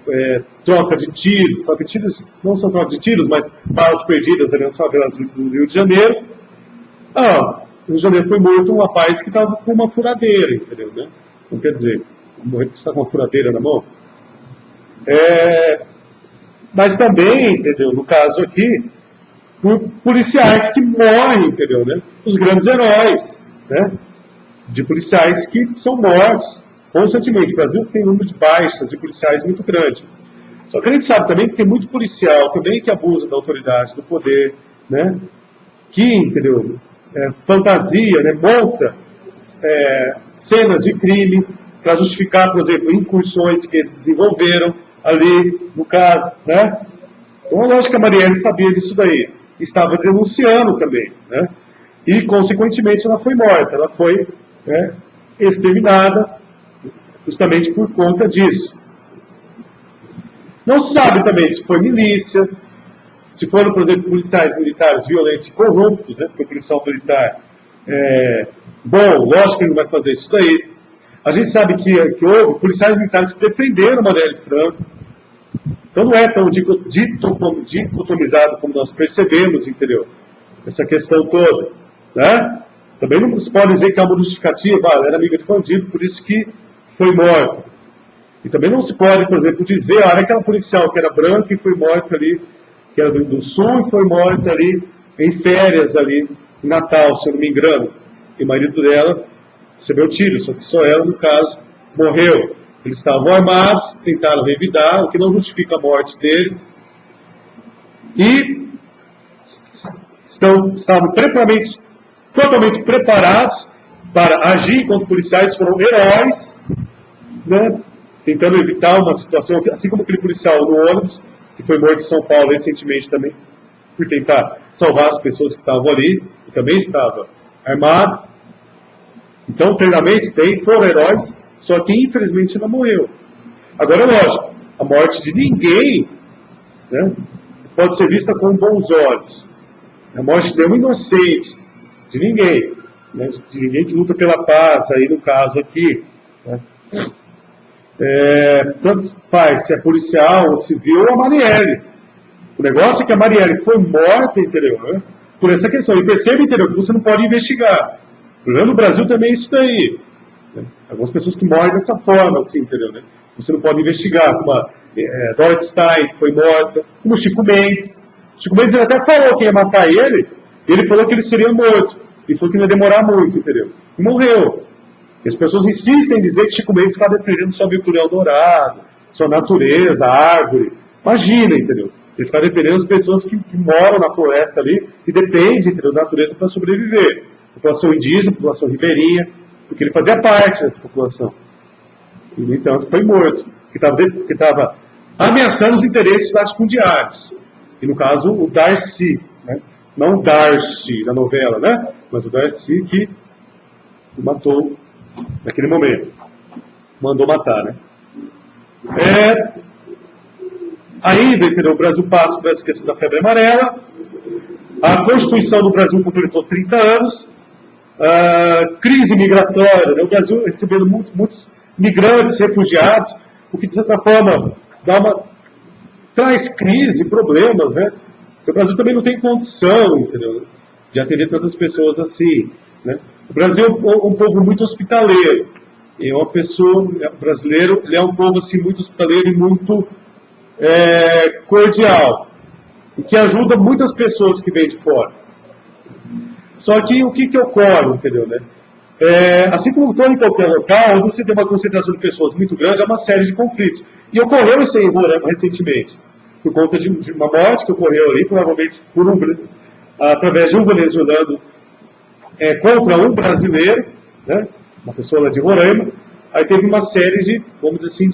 troca de tiros. Troca de tiros não são troca de tiros, mas balas perdidas ali nas favelas do Rio de Janeiro. No Rio de Janeiro foi morto um rapaz que estava com uma furadeira, entendeu, né? Não quer dizer, morrer porque está com uma furadeira na mão. Mas também, entendeu, no caso aqui, por policiais que morrem, entendeu, né? Os grandes heróis, né? De policiais que são mortos constantemente. O Brasil tem um número de baixas de policiais muito grande. Só que a gente sabe também que tem muito policial também que abusa da autoridade, do poder, né? Que, entendeu, fantasia, né? Monta cenas de crime para justificar, por exemplo, incursões que eles desenvolveram ali, no caso, né? Então, é lógico que a Marielle sabia disso daí. Estava denunciando também, né? E, consequentemente, ela foi morta, ela foi, né, exterminada justamente por conta disso. Não se sabe também se foi milícia, se foram, por exemplo, policiais militares violentos e corruptos, né, porque o policial militar Bom, lógico que ele não vai fazer isso daí. A gente sabe que houve policiais militares que defenderam Marielle Franco. Então não é tão dicotomizado como nós percebemos, entendeu? Essa questão toda, né? Também não se pode dizer que é uma justificativa, ela era amiga de bandido, por isso que foi morta. E também não se pode, por exemplo, dizer, era aquela policial que era branca e foi morta ali, que era do Sul e foi morta ali em férias ali, em Natal, se eu não me engano. E o marido dela recebeu tiro, só que só ela, no caso, morreu. Eles estavam armados, tentaram revidar, o que não justifica a morte deles. E estavam totalmente preparados para agir enquanto policiais, foram heróis, né, tentando evitar uma situação, assim como aquele policial no ônibus, que foi morto em São Paulo recentemente também, por tentar salvar as pessoas que estavam ali, e também estava armado. Então, treinamento tem, foram heróis, só que infelizmente não morreu. Agora, lógico, a morte de ninguém, né, pode ser vista com bons olhos. A morte de nenhum inocente, de ninguém, né, de ninguém que luta pela paz, aí no caso aqui. Né. Tanto faz se é policial ou civil ou a Marielle. O negócio é que a Marielle foi morta, entendeu? Né, por essa questão. E perceba, entendeu, que você não pode investigar. O problema no Brasil também é isso daí. Né? Algumas pessoas que morrem dessa forma, assim, entendeu? Né? Você não pode investigar, como a Dorothy Stein, que foi morta, como o Chico Mendes. O Chico Mendes ele até falou que ia matar ele, e ele falou que ele seria morto. E falou que não ia demorar muito, entendeu? E morreu. E as pessoas insistem em dizer que Chico Mendes está defendendo só Victorial Dourado, sua natureza, árvore. Imagina, entendeu? Ele está defendendo as pessoas que moram na floresta ali e dependem, entendeu, da natureza para sobreviver. População indígena, população ribeirinha, porque ele fazia parte dessa população. E, no entanto, foi morto, porque estava ameaçando os interesses latifundiários. E, no caso, o Darcy, né? Não o Darcy da novela, né? Mas o Darcy que o matou naquele momento. Mandou matar, né? Ainda, entendeu? O Brasil passa por essa questão da febre amarela. A Constituição do Brasil completou 30 anos. Crise migratória, né? O Brasil recebendo muitos migrantes, refugiados, o que de certa forma traz crise, problemas, né? Porque o Brasil também não tem condição, entendeu, de atender tantas pessoas assim, né? O Brasil é um povo muito hospitaleiro, e o brasileiro, ele é um povo assim muito hospitaleiro e muito cordial, e que ajuda muitas pessoas que vêm de fora. Só que o que ocorre, entendeu, né? Assim como em qualquer local, onde você tem uma concentração de pessoas muito grande, há uma série de conflitos. E ocorreu isso em Roraima recentemente, por conta de uma morte que ocorreu ali, provavelmente através de um venezuelano contra um brasileiro, né? Uma pessoa lá de Roraima. Aí teve uma série de, vamos dizer assim,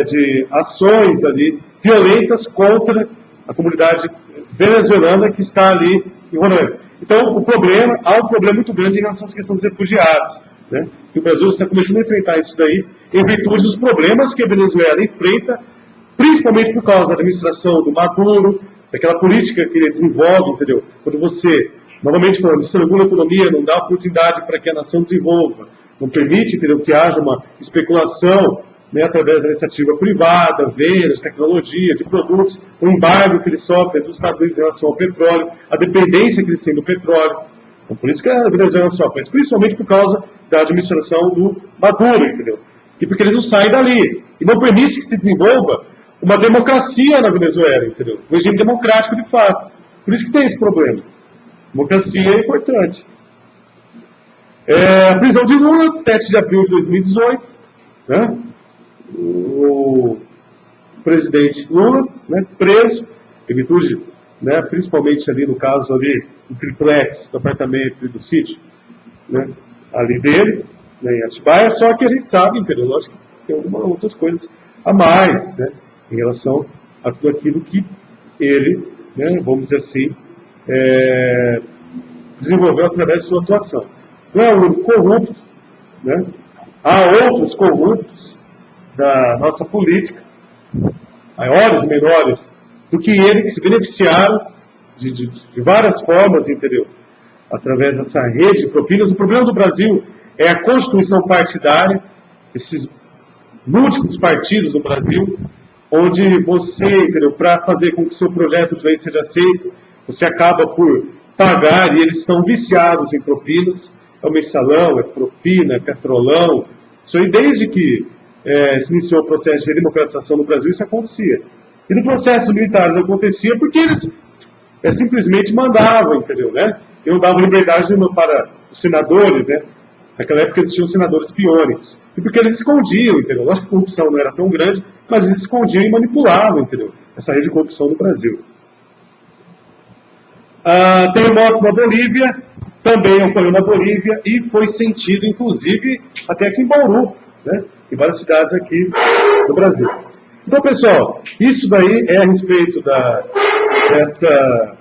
de ações ali violentas contra a comunidade venezuelana que está ali em Roraima. Então, há um problema muito grande em relação às questões dos refugiados, né? E o Brasil está começando a enfrentar isso daí em virtude dos problemas que a Venezuela enfrenta, principalmente por causa da administração do Maduro, daquela política que ele desenvolve, entendeu? Quando você, novamente falando, estrangula a economia, não dá oportunidade para que a nação desenvolva, não permite, entendeu, que haja uma especulação, né, através da iniciativa privada, vendas, de tecnologia, de produtos, o embargo que eles sofrem dos Estados Unidos em relação ao petróleo, a dependência que eles têm do petróleo. Então, por isso que a Venezuela sofre, mas principalmente por causa da administração do Maduro, entendeu? E porque eles não saem dali. E não permite que se desenvolva uma democracia na Venezuela, entendeu? Um regime democrático de fato. Por isso que tem esse problema. Democracia é importante. A prisão de Lula, 7 de abril de 2018, né? O presidente Lula, né, preso, em virtude, né, principalmente ali no caso ali, do triplex, do apartamento e do sítio, né, ali dele, né, em Atibaia, só que a gente sabe, entendeu? Lógico que tem algumas outras coisas a mais, né, em relação a tudo aquilo que ele, né, vamos dizer assim, desenvolveu através de sua atuação. Não é o único corrupto, né? Há outros corruptos da nossa política, maiores e menores do que ele, que se beneficiaram de várias formas, entendeu? através dessa rede de propinas. O problema do Brasil é a constituição partidária, esses múltiplos partidos no Brasil, onde você, para fazer com que seu projeto de lei seja aceito, você acaba por pagar, e eles estão viciados em propinas. É o mensalão, é propina, é petrolão. Isso aí, desde que se iniciou o processo de democratização no Brasil, isso acontecia. E no processo militares acontecia porque eles simplesmente mandavam, entendeu, né? E não davam liberdade para os senadores, né? Naquela época existiam senadores piônicos. E porque eles escondiam, entendeu? Lógico que a corrupção não era tão grande, mas eles escondiam e manipulavam, entendeu? Essa rede de corrupção no Brasil. Terremoto na Bolívia, também ocorreu na Bolívia e foi sentido, inclusive, até aqui em Bauru, né? Em várias cidades aqui do Brasil. Então, pessoal, isso daí é a respeito dessa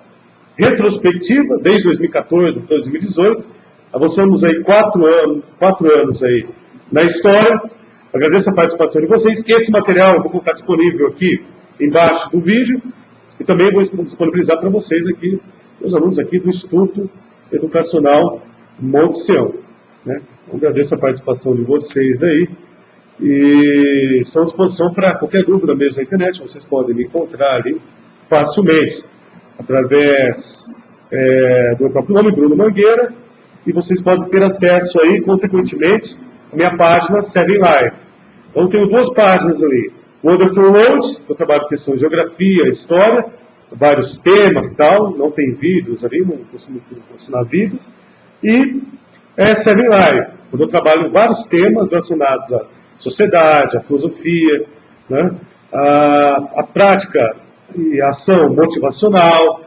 retrospectiva, desde 2014 até 2018. Avançamos aí 4 anos aí na história. Agradeço a participação de vocês. Esse material eu vou colocar disponível aqui embaixo do vídeo e também vou disponibilizar para vocês aqui, os alunos aqui do Instituto Educacional Monte Sião, né? Agradeço a participação de vocês aí e estou à disposição para qualquer dúvida mesmo na internet. Vocês podem me encontrar ali facilmente através do meu próprio nome, Bruno Mangueira, e vocês podem ter acesso aí, consequentemente, à minha página Seven Live. Então, eu tenho 2 páginas ali. Wonderful World, que eu trabalho com questões de geografia, história, vários temas e tal, não tem vídeos ali, não costumo ensinar vídeos. E Seven Live, onde eu trabalho vários temas relacionados à sociedade, à filosofia, né, à prática e ação motivacional,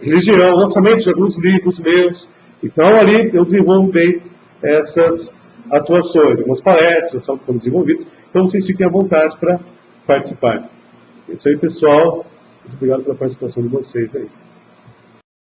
religião, lançamento de alguns livros meus. Então, ali eu desenvolvo bem essas atuações, algumas palestras são desenvolvidas. Então, vocês fiquem à vontade para participar. É isso aí, pessoal. Muito obrigado pela participação de vocês aí.